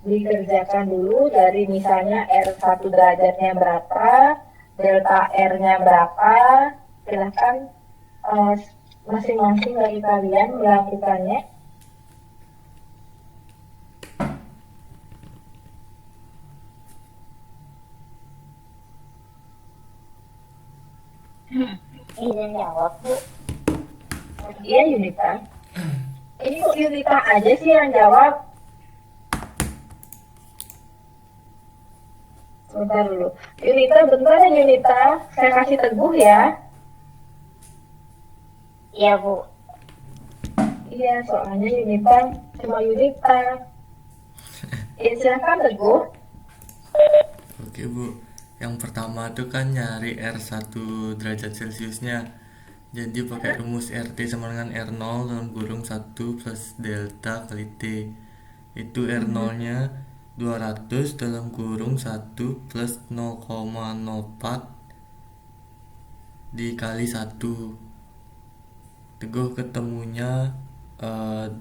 dikerjakan dulu dari misalnya R1 derajatnya berapa, delta R-nya berapa, silahkan masing-masing dari kalian melakukannya. Izin jawab, Bu. Iya, Yunita. Ini kok Yunita aja sih yang jawab? Sebentar dulu. Yunita, bentar ya Yunita. Saya kasih Teguh ya. Iya, Bu. Iya, soalnya Yunita cuma Yunita. Ya, silahkan Teguh. Oke Bu, yang pertama tuh kan nyari R1 derajat Celciusnya. Jadi pakai rumus RT sama dengan R0 dalam kurung 1 plus delta kali T. Itu R0 nya 200 dalam kurung 1 plus 0,04 dikali 1. Teguh ketemunya 200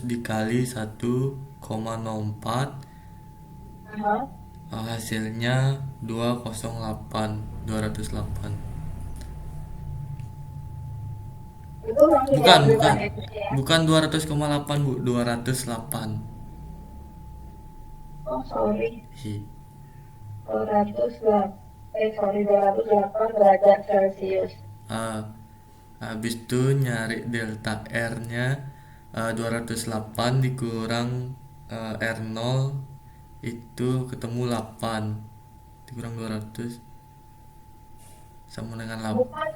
dikali 1,04, hasilnya 208. Itu langsung Bukan, diambilkan bukan. itu ya. Bukan 200,8 Bu, 208. Oh, sorry. Hi. 208 derajat Celcius. Habis itu nyari delta R-nya 208 dikurang R0 itu ketemu 8. Dikurang 200 sama dengan 8. Bukan,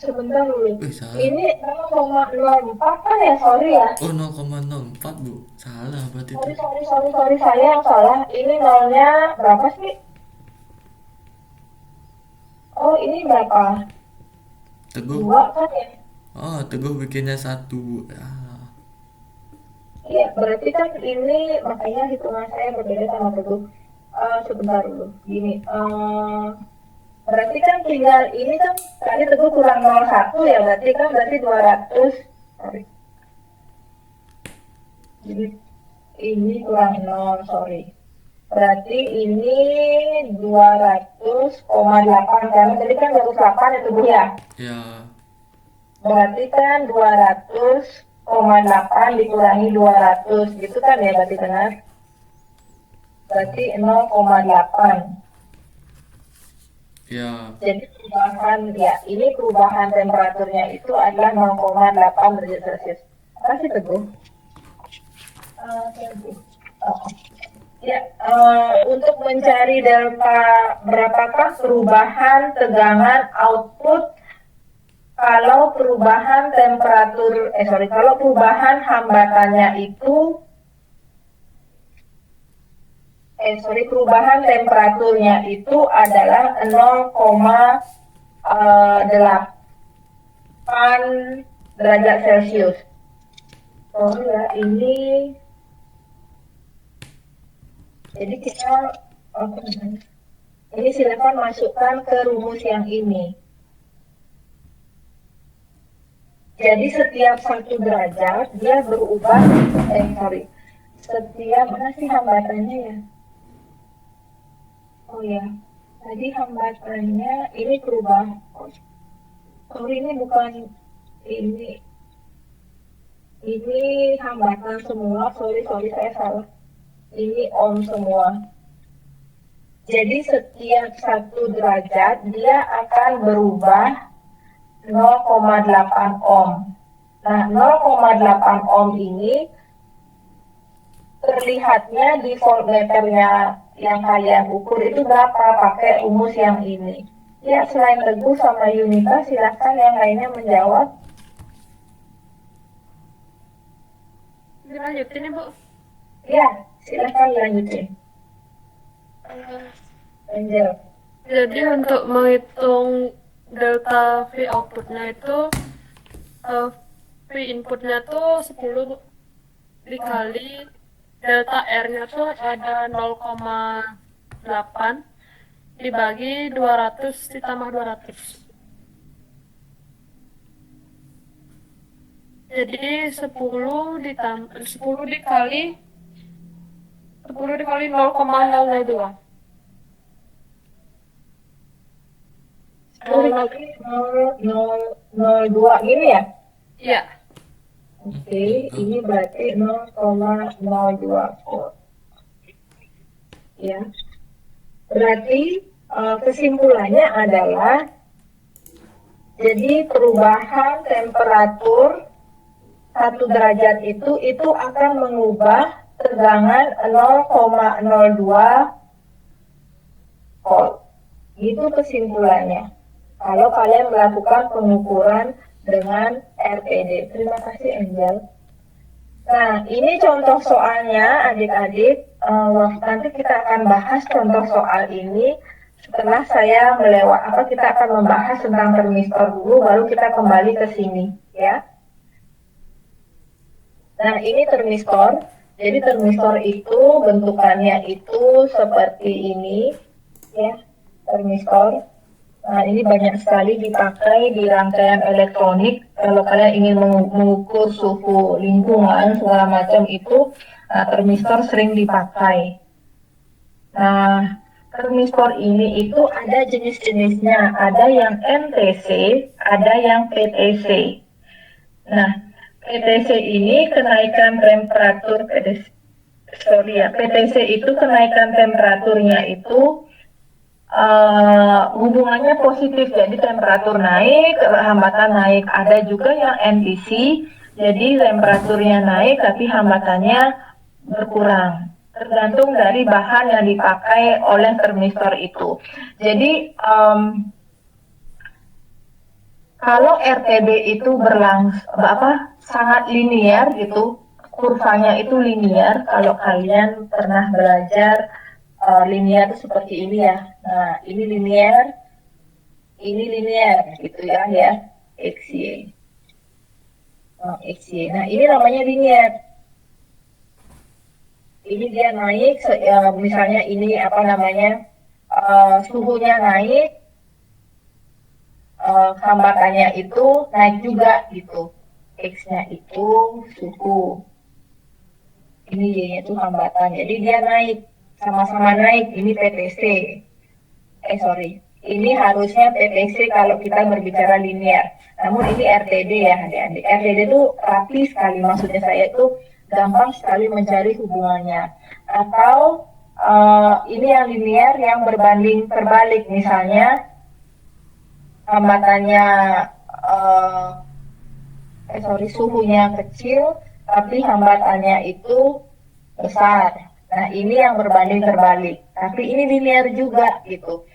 sebentar dulu. Salah. Ini 0,04 kan ya, sorry ya. Oh, 0,04 Bu. Salah berarti itu. Sorry, saya yang salah. Ini nolnya berapa sih? Oh, ini berapa? Teguh. 2 kan ya? Oh, Teguh bikinnya 1 Bu. Iya, berarti kan ini makanya hitungan saya berbeda sama Teguh. Sebentar dulu. Gini, berarti kan tinggal ini kan tadi Teguh kurang 01 ya, berarti 200. Sorry. Jadi ini kurang 0, sorry. Berarti ini 200,8 karena tadi kan 208 ya Teguh ya. Ya. Berarti kan 200,8 dikurangi 200 gitu kan ya, berarti benar? Berarti 0,8. Ya. Jadi perubahan ya, ini perubahan temperaturnya itu adalah 0,8 derajat Celcius. Makasih Teguh. Ya, untuk mencari delta berapakah perubahan tegangan output kalau perubahan kalau perubahan hambatannya itu perubahan temperaturnya itu adalah 0,8 derajat Celcius. Oh ya, jadi kita ini silakan masukkan ke rumus yang ini. Jadi setiap 1 derajat dia berubah, setiap mana sih hambatannya ya? Oh ya, tadi hambatannya ini berubah. Oh ini bukan ini. Ini hambatan semua, sorry saya salah. Ini ohm semua. Jadi setiap 1 derajat dia akan berubah 0,8 ohm. Nah, 0,8 ohm ini terlihatnya di voltmeternya yang kalian ukur itu berapa, pakai rumus yang ini. Ya, selain Teguh sama Yunita, silahkan yang lainnya menjawab. Dilanjutin ya, Bu. Ya, silahkan lanjutin. Eh, Angel. Jadi untuk menghitung delta V outputnya itu V inputnya tuh 10 dikali delta R-nya tuh ada 0,8 dibagi 200 ditambah 200. Jadi 10 dikali 0,002. 0,002 gini ya? Iya. Oke, ini berarti 0,02 volt. Ya. Berarti kesimpulannya adalah jadi perubahan temperatur 1 derajat itu akan mengubah tegangan 0,02 volt. Itu kesimpulannya. Kalau kalian melakukan pengukuran dengan RTD. Terima kasih Angel. Nah, ini contoh soalnya adik-adik. Nanti kita akan bahas contoh soal ini setelah saya kita akan membahas tentang termistor dulu, baru kita kembali ke sini, ya. Nah, ini termistor. Jadi termistor itu bentukannya itu seperti ini, ya, termistor. Nah, ini banyak sekali dipakai di rangkaian elektronik. Kalau kalian ingin mengukur suhu lingkungan segala macam itu, termistor sering dipakai. Nah, termistor ini itu ada jenis-jenisnya. Ada yang NTC, ada yang PTC. Nah, PTC ini kenaikan temperatur PTC itu kenaikan temperaturnya itu hubungannya positif, jadi temperatur naik, hambatan naik. Ada juga yang NTC, jadi temperaturnya naik tapi hambatannya berkurang. Tergantung dari bahan yang dipakai oleh termistor itu. Jadi kalau RTD itu sangat linear gitu, kurvanya itu linear. Kalau kalian pernah belajar linear itu seperti ini ya. Nah, ini linear gitu ya, XY. XY. Nah, ini namanya linear. Ini dia naik, misalnya ini suhunya naik, hambatannya itu naik juga gitu. X-nya itu suhu. Ini Y-nya itu hambatan. Jadi dia naik, sama-sama naik. Ini PTC. Ini harusnya PTC kalau kita berbicara linear. Namun ini RTD ya adik-adik. RTD itu rapi sekali, maksudnya saya itu gampang sekali mencari hubungannya. Atau ini yang linear yang berbanding terbalik, misalnya hambatannya suhunya kecil tapi hambatannya itu besar. Nah, ini yang berbanding terbalik, tapi ini linear juga gitu.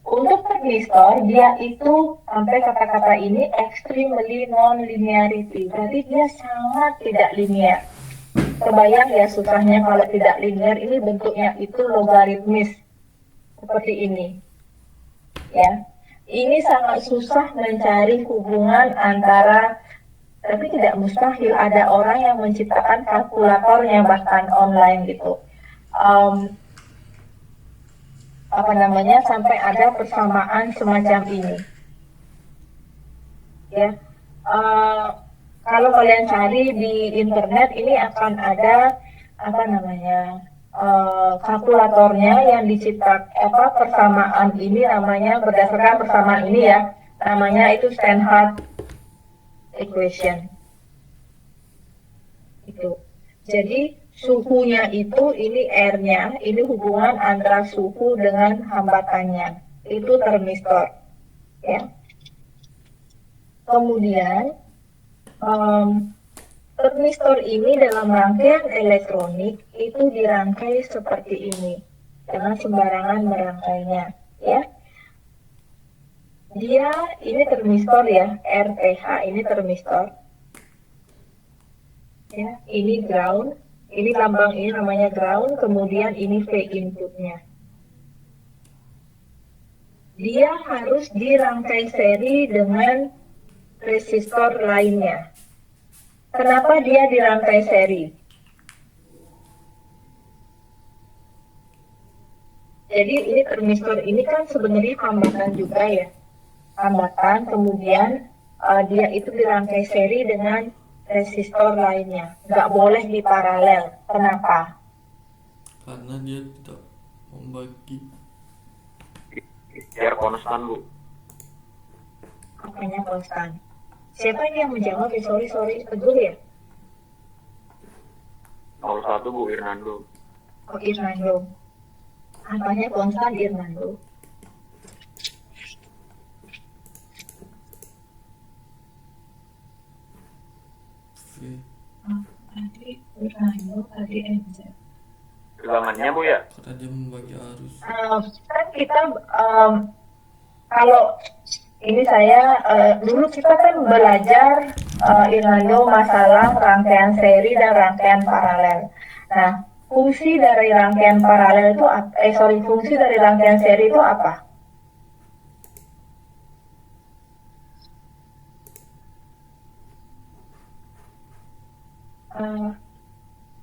Untuk termistor dia itu sampai kata-kata ini extremely non-linearity, berarti dia sangat tidak linear. Terbayang ya susahnya kalau tidak linear, ini bentuknya itu logaritmis seperti ini, ya. Ini sangat susah mencari hubungan antara, tapi tidak mustahil, ada orang yang menciptakan kalkulatornya bahkan online gitu. Sampai ada persamaan semacam ini. Ya. Kalau kalian cari di internet ini akan ada kalkulatornya yang diciptakan persamaan ini namanya berdasarkan persamaan ini ya. Namanya itu Steinhart equation. Itu. Jadi suhunya itu ini R-nya, ini hubungan antara suhu dengan hambatannya. Itu termistor. Ya. Kemudian termistor ini dalam rangkaian elektronik itu dirangkai seperti ini. Jangan sembarangan merangkainya, ya. Dia ini termistor ya, RTH ini termistor. Ya, ini ground, ini lambang ini namanya ground, kemudian ini V inputnya. Dia harus dirangkai seri dengan resistor lainnya. Kenapa dia dirangkai seri? Jadi ini termistor ini kan sebenarnya hambatan juga ya. Hambatan, kemudian dia itu dirangkai seri dengan resistor lainnya. Nggak boleh di paralel. Kenapa? Karena dia tidak membagi. Biar konstan, Bu. Makanya konstan. Siapa ini yang menjawab? Sorry, Teguh ya? 01, Bu, Irnando. Oh, Irnando. Apanya konstan Irnando? V. Tadi Irnando, tadi MZ. Tegangannya, Bu, ya? Karena dia membagi arus. Kan kita kalau ini saya dulu kita kan belajar Irnando masalah rangkaian seri dan rangkaian paralel. Nah, fungsi dari rangkaian paralel itu fungsi dari rangkaian seri itu apa?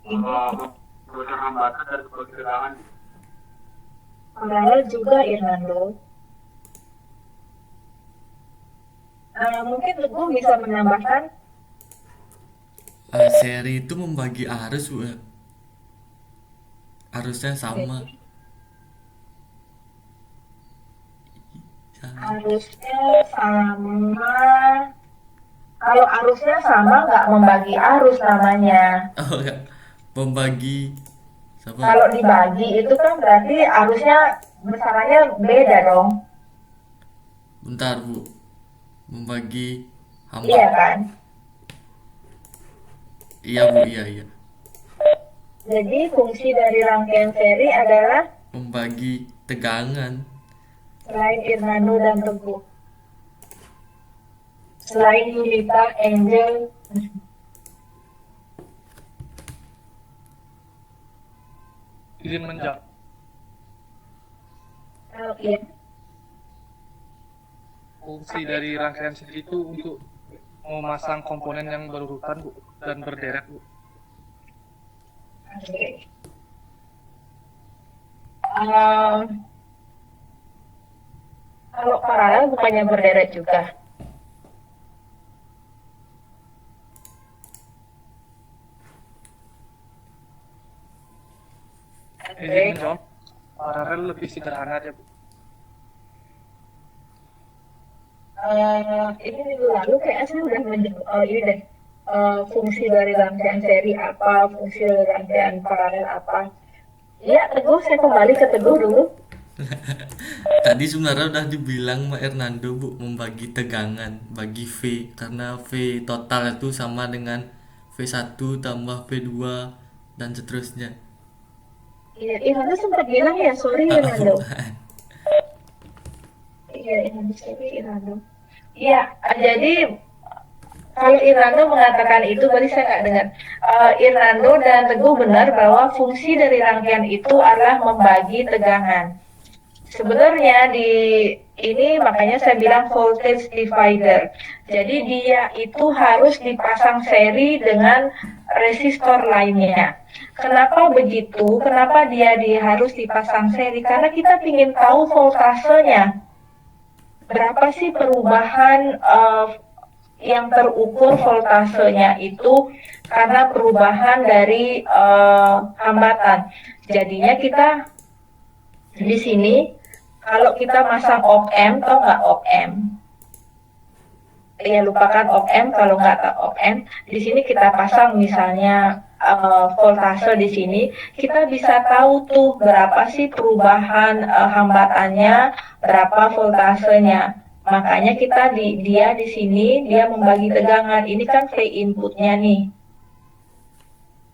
Ini Besar hambatan dan kebergerangan. paralel juga Irnando. Mungkin Teguh bisa menambahkan. Seri itu membagi arus, Bu, ya. Arusnya sama. Arusnya sama. Kalau arusnya sama nggak membagi arus namanya. Oh ya, membagi sama. Kalau dibagi itu kan berarti arusnya besarannya beda dong. Bentar, Bu. Membagi hamba. Iya kan? Iya, Bu, iya. Jadi fungsi dari rangkaian seri adalah Membagi tegangan. selain Irnando dan Teguh. Selain Yunita, Angel, izin menjawab. iya. Fungsi dari rangkaian seri itu untuk memasang komponen yang berurutan, Bu, dan berderet, Bu. Oke. Kalau paralel bukannya berderet juga. Izin menjawab. Paralel lebih sederhana aja, Bu. Ini minggu lalu kayak saya udah menjawab ini deh. Fungsi dari rangkaian seri apa, fungsi dari rangkaian paralel apa. Ya, Teguh, saya kembali ke Teguh dulu. Tadi sebenarnya udah dibilang Mbak Hernando, Bu, membagi tegangan bagi V, karena V total itu sama dengan V1 tambah V2 dan seterusnya. Iya, Irnando sempat bilang ya, sorry Irnando. Iya, Irnando. Iya, jadi kalau Irnando mengatakan itu, berarti saya nggak dengar. Irnando dan Teguh benar bahwa fungsi dari rangkaian itu adalah membagi tegangan. Sebenarnya di ini makanya saya bilang voltage divider. Jadi dia itu harus dipasang seri dengan resistor lainnya. Kenapa begitu? Kenapa dia harus dipasang seri? Karena kita ingin tahu voltasenya. Berapa sih perubahan yang terukur voltasenya itu karena perubahan dari hambatan. Jadinya kita di sini kalau kita masang op amp, tau nggak op amp? ya lupakan op-amp kalau nggak tahu op-amp. Di sini kita pasang misalnya voltase di sini, kita bisa tahu tuh berapa sih perubahan hambatannya, berapa voltasenya. Makanya dia di sini dia membagi tegangan. Ini kan V inputnya nih,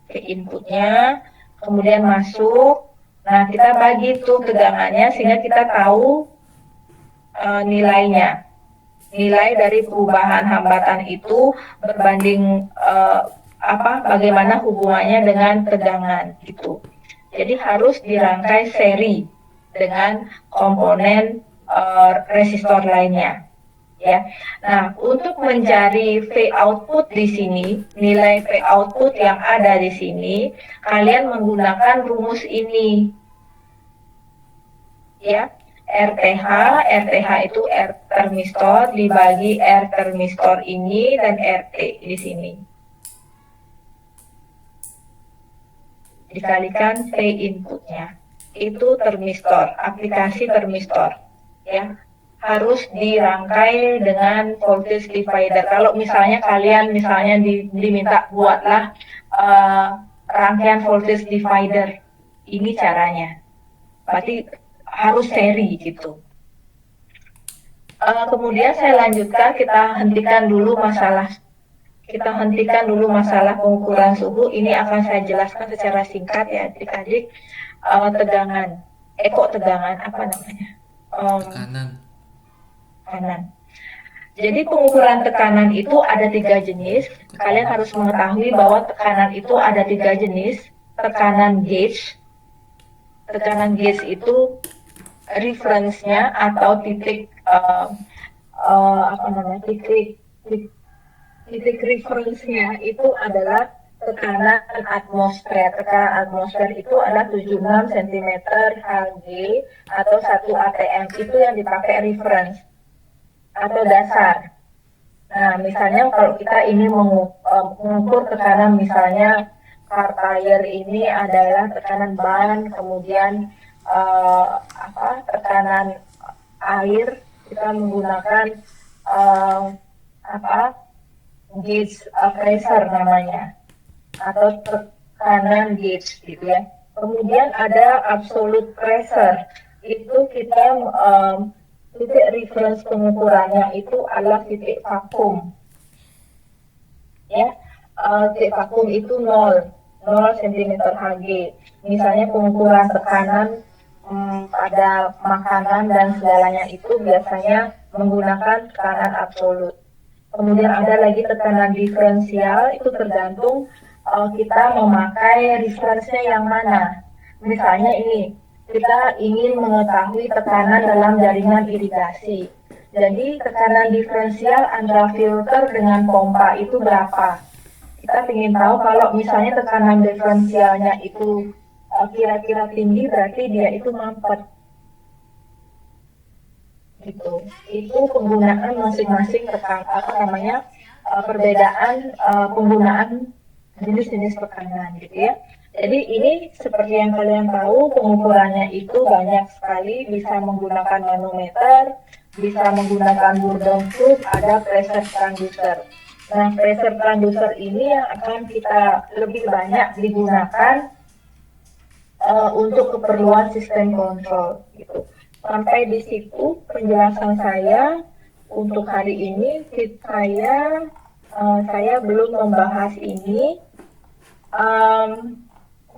V inputnya, kemudian masuk. Nah kita bagi tuh tegangannya sehingga kita tahu nilainya. Nilai dari perubahan hambatan itu berbanding bagaimana hubungannya dengan tegangan gitu. Jadi harus dirangkai seri dengan komponen resistor lainnya. Ya. Nah, untuk mencari V output di sini, nilai V output yang ada di sini, kalian menggunakan rumus ini. Ya. RTH itu R termistor dibagi R termistor ini dan RT di sini. Dikalikan V inputnya. Itu termistor, aplikasi termistor. Ya, harus dirangkai dengan voltage divider. Kalau misalnya kalian diminta buatlah rangkaian voltage divider. Ini caranya. Berarti harus seri gitu. Kemudian saya lanjutkan, kita hentikan dulu masalah pengukuran suhu. Ini akan saya jelaskan secara singkat ya adik-adik. Tegangan, tegangan apa namanya? Tekanan. Jadi pengukuran tekanan itu ada 3 jenis. Kalian harus mengetahui bahwa tekanan itu ada 3 jenis. Tekanan gauge. Tekanan gauge itu reference-nya atau titik titik reference-nya itu adalah tekanan atmosfer. Tekanan atmosfer itu adalah 76 cm Hg atau 1 atm. Itu yang dipakai reference atau dasar. Nah, misalnya kalau kita ini mengukur tekanan, misalnya car tire ini adalah tekanan ban, kemudian tekanan air, kita menggunakan gauge pressure namanya, atau tekanan gauge gitu ya. Kemudian ada absolute pressure, itu kita titik reference pengukurannya itu adalah titik vakum ya. Titik vakum itu 0 cm Hg. Misalnya pengukuran tekanan pada makanan dan segalanya itu biasanya menggunakan tekanan absolut. Kemudian ada lagi tekanan diferensial, itu tergantung kita memakai referensinya yang mana. Misalnya ini, kita ingin mengetahui tekanan dalam jaringan irigasi. Jadi tekanan diferensial antara filter dengan pompa itu berapa? Kita ingin tahu kalau misalnya tekanan diferensialnya itu kira-kira tinggi, berarti dia itu mampet. Gitu. Itu penggunaan masing-masing perbedaan penggunaan jenis-jenis tekanan gitu ya. Jadi ini seperti yang kalian tahu, pengukurannya itu banyak sekali, bisa menggunakan manometer, bisa menggunakan Bourdon probe, ada pressure transducer. Nah, pressure transducer ini yang akan kita lebih banyak digunakan untuk keperluan sistem kontrol gitu. Sampai di situ penjelasan saya untuk hari ini. Saya belum membahas ini.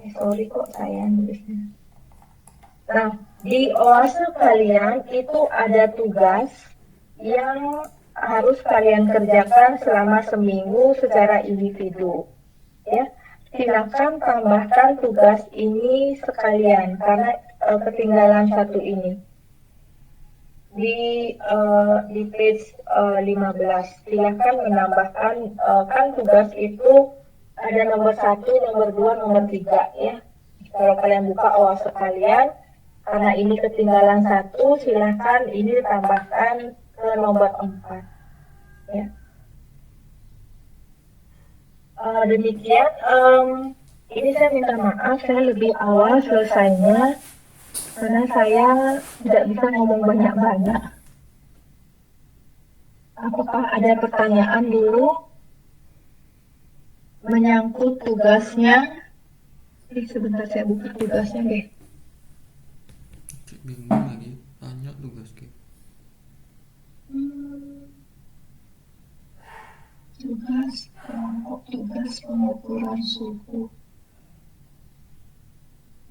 Sorry kok saya nulisnya. Nah, di oase kalian itu ada tugas yang harus kalian kerjakan selama seminggu secara individu. Ya, silakan tambahkan tugas ini sekalian karena ketinggalan satu ini. Di page 15 silakan menambahkan kan tugas itu ada nomor 1, nomor 2, nomor 3 ya. Kalau kalian buka oase kalian, karena ini ketinggalan 1, silakan ini ditambahkan ke nomor 4 ya. Demikian ini saya minta maaf, saya lebih awal selesainya karena saya tidak bisa ngomong banyak-banyak. Apakah ada pertanyaan dulu menyangkut tugasnya? Sebentar saya buka tugasnya deh. Cik bingung lagi tanya tugas ke. Tugas kelompok tugas pengukuran suhu.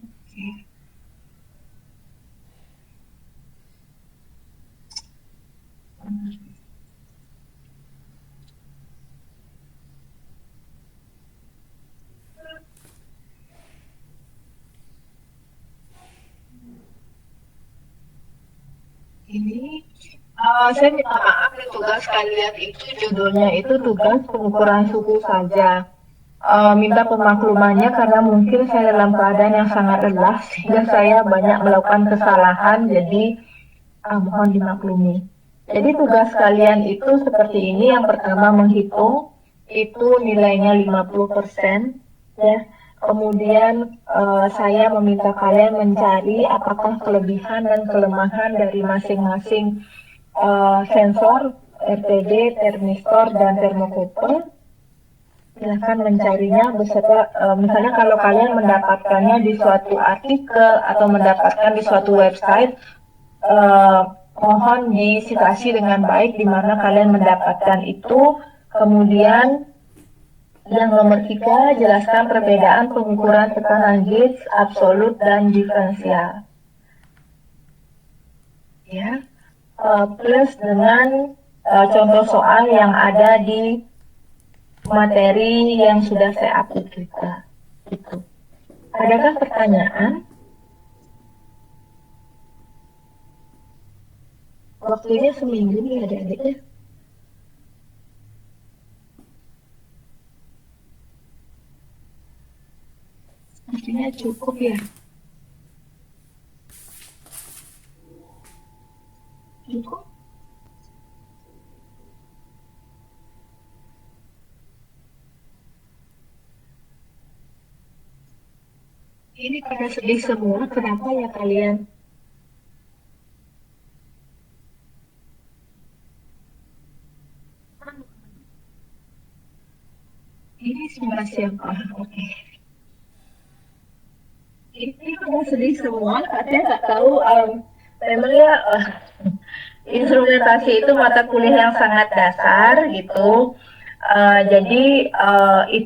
Oke. Ini saya minta maaf nih, tugas kalian itu judulnya itu tugas pengukuran suhu saja. Minta pemaklumannya karena mungkin saya dalam keadaan yang sangat lelah sehingga saya banyak melakukan kesalahan, jadi mohon dimaklumi. Jadi tugas kalian itu seperti ini. Yang pertama menghitung, itu nilainya 50%, ya. Kemudian saya meminta kalian mencari apakah kelebihan dan kelemahan dari masing-masing sensor, RTD, termistor, dan termokouple. Silahkan mencarinya beserta, misalnya kalau kalian mendapatkannya di suatu artikel atau mendapatkan di suatu website, mohon disitasi dengan baik di mana kalian mendapatkan itu. Kemudian yang nomor 3, jelaskan perbedaan pengukuran tekanan gauge absolut dan diferensial. Ya, plus dengan contoh soal yang ada di materi yang sudah saya upload kita. Gitu. Adakah pertanyaan? Waktunya seminggu nih adik-adik ya. Artinya cukup ya. Cukup. Ini pada sedih semua, kenapa ya kalian? Ini suara siapa? Oke. Ini pada sedih semua, katanya nggak tahu. Memangnya instrumentasi itu mata kuliah yang sangat dasar gitu. Jadi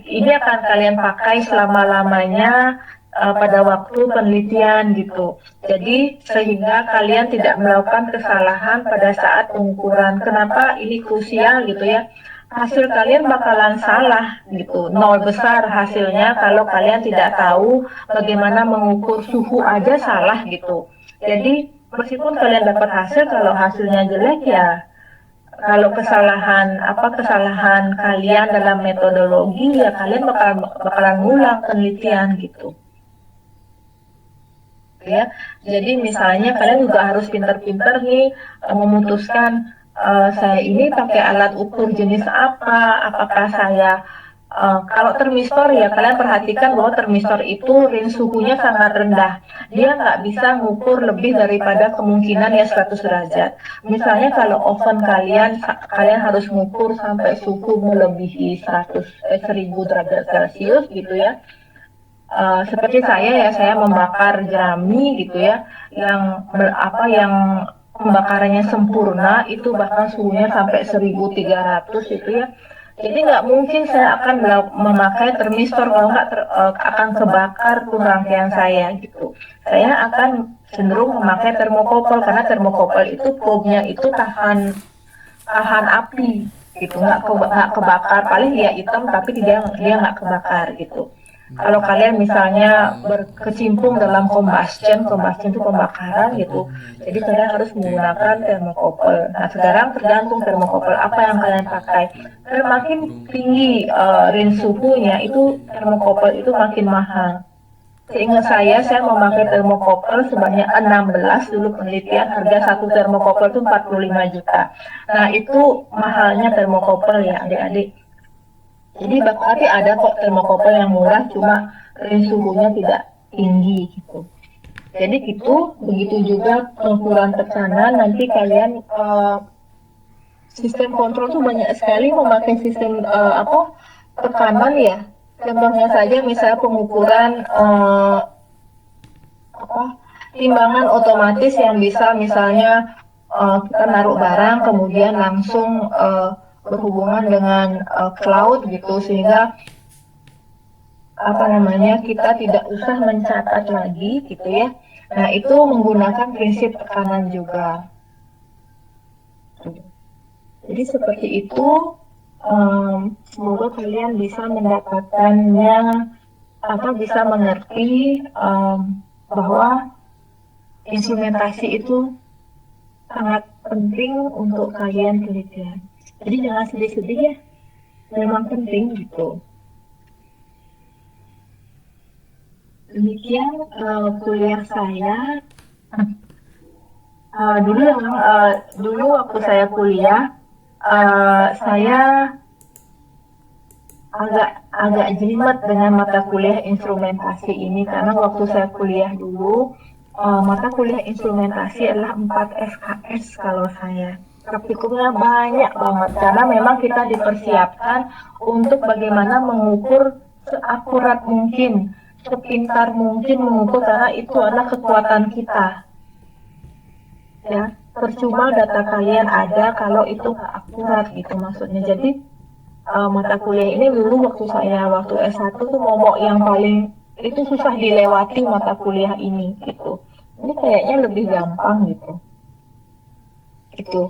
ini akan kalian pakai selama-lamanya pada waktu penelitian gitu. Jadi sehingga kalian tidak melakukan kesalahan pada saat pengukuran. Kenapa ini krusial gitu ya? Hasil kalian bakalan salah gitu, 0 besar hasilnya kalau kalian tidak tahu bagaimana mengukur suhu aja salah gitu. Jadi meskipun kalian dapat hasil, kalau hasilnya jelek ya, kalau kesalahan kalian dalam metodologi ya kalian bakalan ngulang penelitian gitu. Ya, jadi misalnya kalian juga harus pintar-pintar nih memutuskan saya ini pakai alat ukur jenis apa, apakah saya kalau termistor ya kalian perhatikan bahwa termistor itu range suhunya sangat rendah, dia nggak bisa ngukur lebih daripada kemungkinan ya 100 derajat. Misalnya kalau oven kalian harus ngukur sampai suhu melebihi 1000 derajat Celcius gitu ya. Seperti saya membakar jerami gitu ya, yang pembakarannya sempurna itu bahkan suhunya sampai 1300 itu ya. Jadi nggak mungkin saya akan memakai termistor, kalau nggak akan kebakar tuh rangkaian saya gitu. Saya akan cenderung memakai termokouple karena termokouple itu probe-nya itu tahan api gitu, nggak kebakar, paling dia hitam tapi dia nggak kebakar gitu. Kalau kalian misalnya berkecimpung dalam combustion itu pembakaran gitu, jadi kalian harus menggunakan termokouple. Nah sekarang tergantung termokouple apa yang kalian pakai. Makin tinggi range suhunya itu termokouple itu makin mahal. Seingat saya memakai termokouple sebanyak 16 dulu penelitian, harga satu termokouple itu 45 juta. Nah itu mahalnya termokouple ya adik-adik. Jadi berarti ada kok termokouple yang murah, cuma range suhunya tidak tinggi gitu. Jadi gitu, begitu juga pengukuran tekanan nanti kalian sistem kontrol tuh banyak sekali memakai sistem tekanan ya. Contohnya saja misalnya pengukuran timbangan otomatis yang bisa misalnya kita naruh barang kemudian langsung berhubungan dengan cloud gitu sehingga kita tidak usah mencatat lagi gitu ya. Nah, itu menggunakan prinsip tekanan juga. Jadi seperti itu, semoga kalian bisa mendapatkannya, bisa mengerti bahwa instrumentasi itu sangat penting untuk kalian teliti. Jadi jangan sedih-sedih ya, memang penting gitu. Demikian kuliah saya. Dulu waktu saya kuliah, saya agak jelimet dengan mata kuliah instrumentasi ini karena waktu saya kuliah dulu mata kuliah instrumentasi adalah 4 SKS kalau saya. Praktikumnya banyak banget karena memang kita dipersiapkan untuk bagaimana mengukur seakurat mungkin, sepintar mungkin mengukur karena itu adalah kekuatan kita. Ya, percuma data kalian ada kalau itu nggak akurat gitu maksudnya. Jadi mata kuliah ini dulu waktu S1 tuh momok yang paling itu susah dilewati mata kuliah ini gitu. Ini kayaknya lebih gampang gitu. Itu.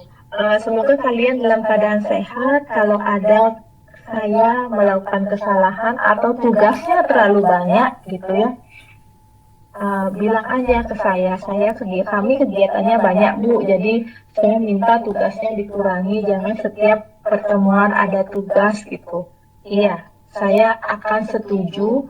Semoga kalian dalam keadaan sehat. Kalau ada saya melakukan kesalahan atau tugasnya terlalu banyak gitu ya, bilang aja ke kami kegiatannya banyak Bu, jadi saya minta tugasnya dikurangi, jangan setiap pertemuan ada tugas gitu. Iya, saya akan setuju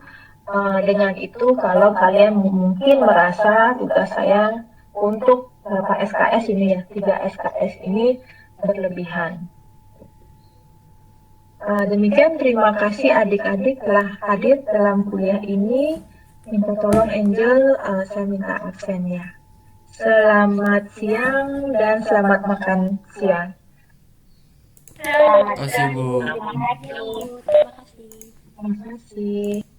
dengan itu kalau kalian mungkin merasa tugas saya untuk berapa SKS ini ya, 3 SKS ini berlebihan. Demikian, terima kasih adik-adik telah hadir dalam kuliah ini. Minta tolong Angel, saya minta absen ya. Selamat siang dan selamat makan siang. Selamat Terima kasih, Bu. Terima kasih. Terima kasih.